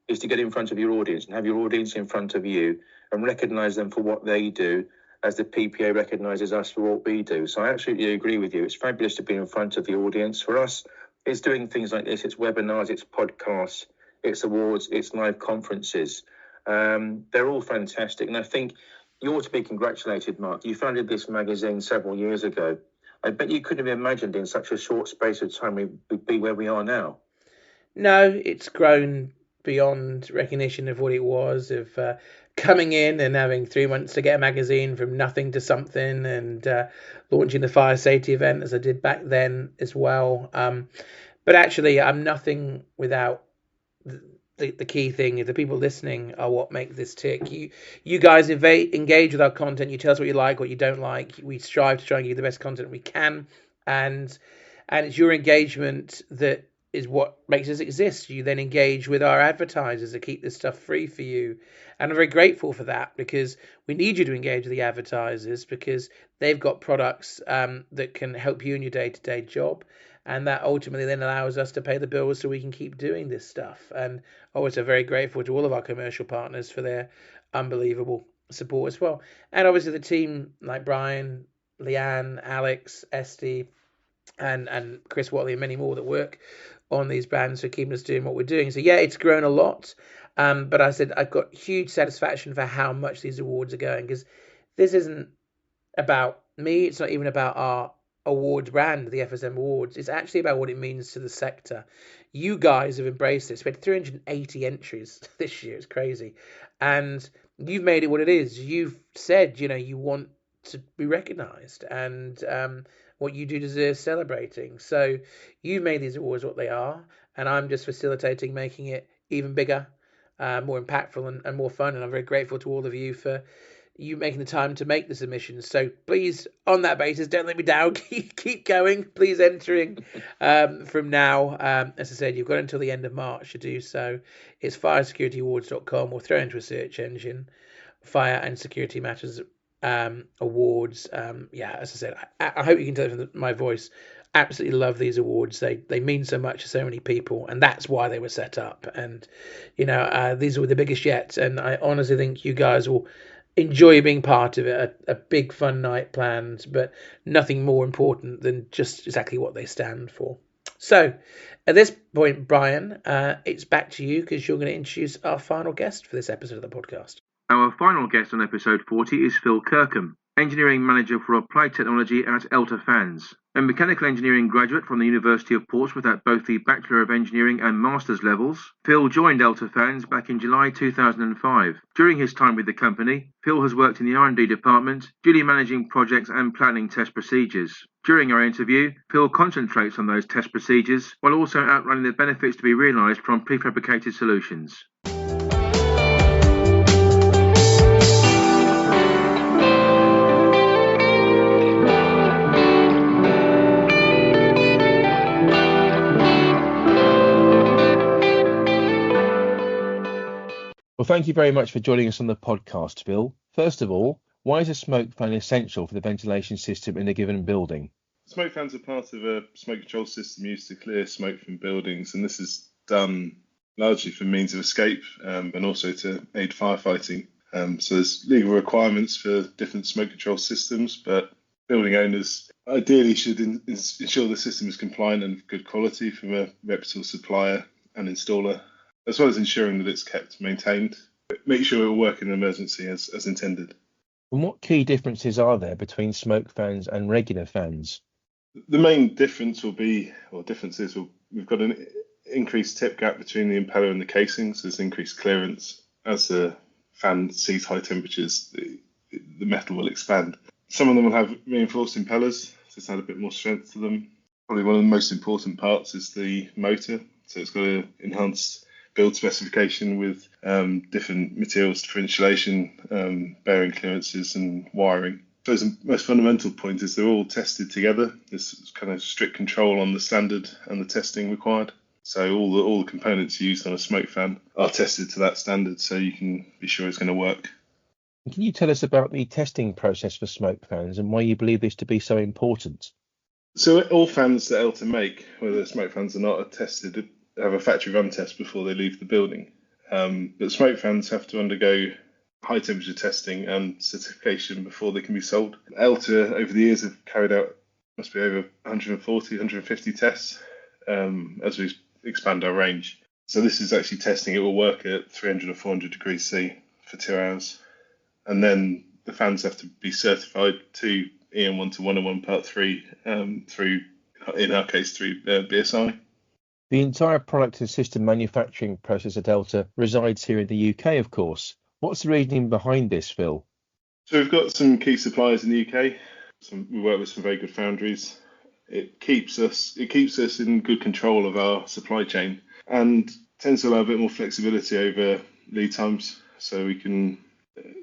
is to get in front of your audience and have your audience in front of you and recognise them for what they do, as the PPA recognises us for what we do. So I absolutely agree with you. It's fabulous to be in front of the audience. For us, it's doing things like this. It's webinars, it's podcasts, it's awards, it's live conferences. They're all fantastic. And I think you ought to be congratulated, Mark. You founded this magazine several years ago. I bet you couldn't have imagined in such a short space of time we'd be where we are now. No, it's grown beyond recognition of what it was, of coming in and having 3 months to get a magazine from nothing to something, and launching the fire safety event as I did back then as well. But actually, I'm nothing without the key thing is the people listening are what make this tick. You guys engage with our content. You tell us what you like, what you don't like. We strive to try and give you the best content we can, and it's your engagement that is what makes us exist. You then engage with our advertisers to keep this stuff free for you, and I'm very grateful for that, because we need you to engage with the advertisers, because they've got products that can help you in your day-to-day job. And that ultimately then allows us to pay the bills so we can keep doing this stuff. And also very grateful to all of our commercial partners for their unbelievable support as well. And obviously the team like Brian, Leanne, Alex, Esty, and Chris Watley and many more that work on these brands for keeping us doing what we're doing. So yeah, it's grown a lot. But I said I've got huge satisfaction for how much these awards are going, because this isn't about me. It's not even about our awards brand, the FSM Awards. It's actually about what it means to the sector. You guys have embraced this. We had 380 entries this year. It's crazy. And you've made it what it is. You've said, you want to be recognised, and what you do deserves celebrating. So you've made these awards what they are, and I'm just facilitating making it even bigger, more impactful and more fun. And I'm very grateful to all of you for you making the time to make the submissions. So please, on that basis, don't let me down. Keep going. Please entering from now. As I said, you've got until the end of March to do so. It's firesecurityawards.com, or throw into a search engine Fire and Security Matters Awards. As I said, I hope you can tell from my voice, absolutely love these awards. They mean so much to so many people, and that's why they were set up. And these were the biggest yet, and I honestly think you guys will enjoy being part of it. A big fun night planned, but nothing more important than just exactly what they stand for. So at this point, Brian, it's back to you, because you're going to introduce our final guest for this episode of the podcast. Our final guest on episode 40 is Phil Kirkham, Engineering Manager for Applied Technology at Elta Fans. A mechanical engineering graduate from the University of Portsmouth at both the Bachelor of Engineering and Master's levels, Phil joined Elta Fans back in July 2005. During his time with the company, Phil has worked in the R&D department, duly managing projects and planning test procedures. During our interview, Phil concentrates on those test procedures while also outlining the benefits to be realised from prefabricated solutions. Well, thank you very much for joining us on the podcast, Phil. First of all, why is a smoke fan essential for the ventilation system in a given building? Smoke fans are part of a smoke control system used to clear smoke from buildings, and this is done largely for means of escape and also to aid firefighting. So there's legal requirements for different smoke control systems, but building owners ideally should ensure the system is compliant and of good quality from a reputable supplier and installer, as well as ensuring that it's kept maintained. Make sure it will work in an emergency as intended. And what key differences are there between smoke fans and regular fans? The main difference we've got an increased tip gap between the impeller and the casing, so there's increased clearance. As the fan sees high temperatures, the metal will expand. Some of them will have reinforced impellers, so it's had a bit more strength to them. Probably one of the most important parts is the motor, so it's got an enhanced build specification with different materials for insulation, bearing clearances and wiring. suppose the most fundamental point is they're all tested together. There's kind of strict control on the standard and the testing required. So all the components used on a smoke fan are tested to that standard, so you can be sure it's going to work. Can you tell us about the testing process for smoke fans and why you believe this to be so important? So all fans that Elta make, whether smoke fans or not, are tested, have a factory run test before they leave the building. But smoke fans have to undergo high temperature testing and certification before they can be sold. Elta over the years have carried out must be over 140, 150 tests as we expand our range. So this is actually testing. It will work at 300 or 400 degrees C for 2 hours. And then the fans have to be certified to EN1 to 101 Part 3 through, in our case, through BSI. The entire product and system manufacturing process at Elta resides here in the UK, of course. What's the reasoning behind this, Phil? So we've got some key suppliers in the UK. We work with some very good foundries. It keeps us in good control of our supply chain and tends to allow a bit more flexibility over lead times, so we can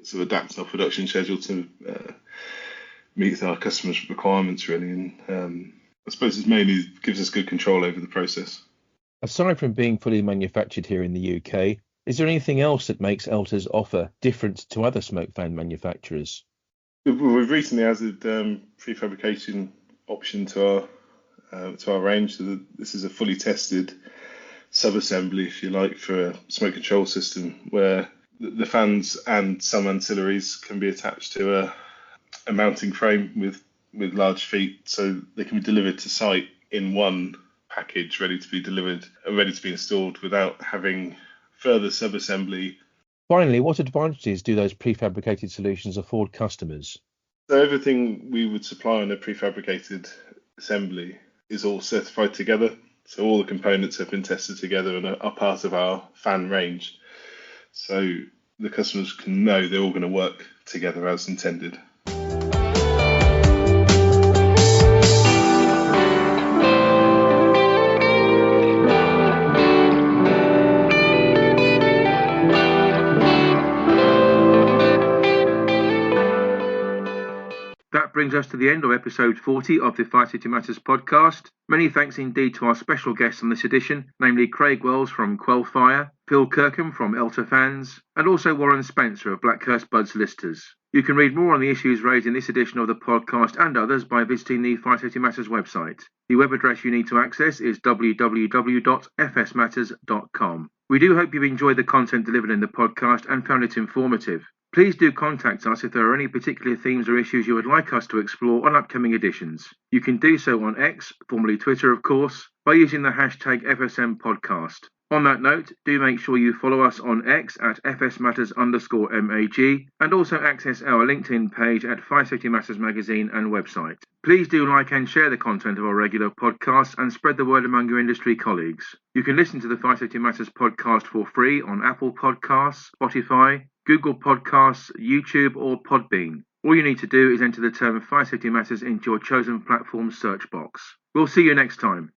sort of adapt our production schedule to meet our customers' requirements, really. And I suppose it mainly gives us good control over the process. Aside from being fully manufactured here in the UK, is there anything else that makes Elta's offer different to other smoke fan manufacturers? We've recently added prefabrication option to our range. So this is a fully tested sub-assembly, if you like, for a smoke control system where the fans and some ancillaries can be attached to a mounting frame with large feet, so they can be delivered to site in one package, ready to be delivered, ready to be installed without having further sub-assembly. Finally, what advantages do those prefabricated solutions afford customers? So everything we would supply on a prefabricated assembly is all certified together. So all the components have been tested together and are part of our fan range. So the customers can know they're all going to work together as intended. That brings us to the end of episode 40 of the Fire Safety Matters podcast. Many thanks indeed to our special guests on this edition, namely Craig Wells from Quelfire, Phil Kirkham from Elta Fans, and also Warren Spencer of Blackhurst Budd Solicitors. You can read more on the issues raised in this edition of the podcast and others by visiting the Fire Safety Matters website. The web address you need to access is www.fsmatters.com. We do hope you've enjoyed the content delivered in the podcast and found it informative. Please do contact us if there are any particular themes or issues you would like us to explore on upcoming editions. You can do so on X, formerly Twitter of course, by using the hashtag FSM Podcast. On that note, do make sure you follow us on X at FSMatters_MAG and also access our LinkedIn page at Fire Safety Matters magazine and website. Please do like and share the content of our regular podcasts and spread the word among your industry colleagues. You can listen to the Fire Safety Matters podcast for free on Apple Podcasts, Spotify, Google Podcasts, YouTube or Podbean. All you need to do is enter the term Fire Safety Matters into your chosen platform search box. We'll see you next time.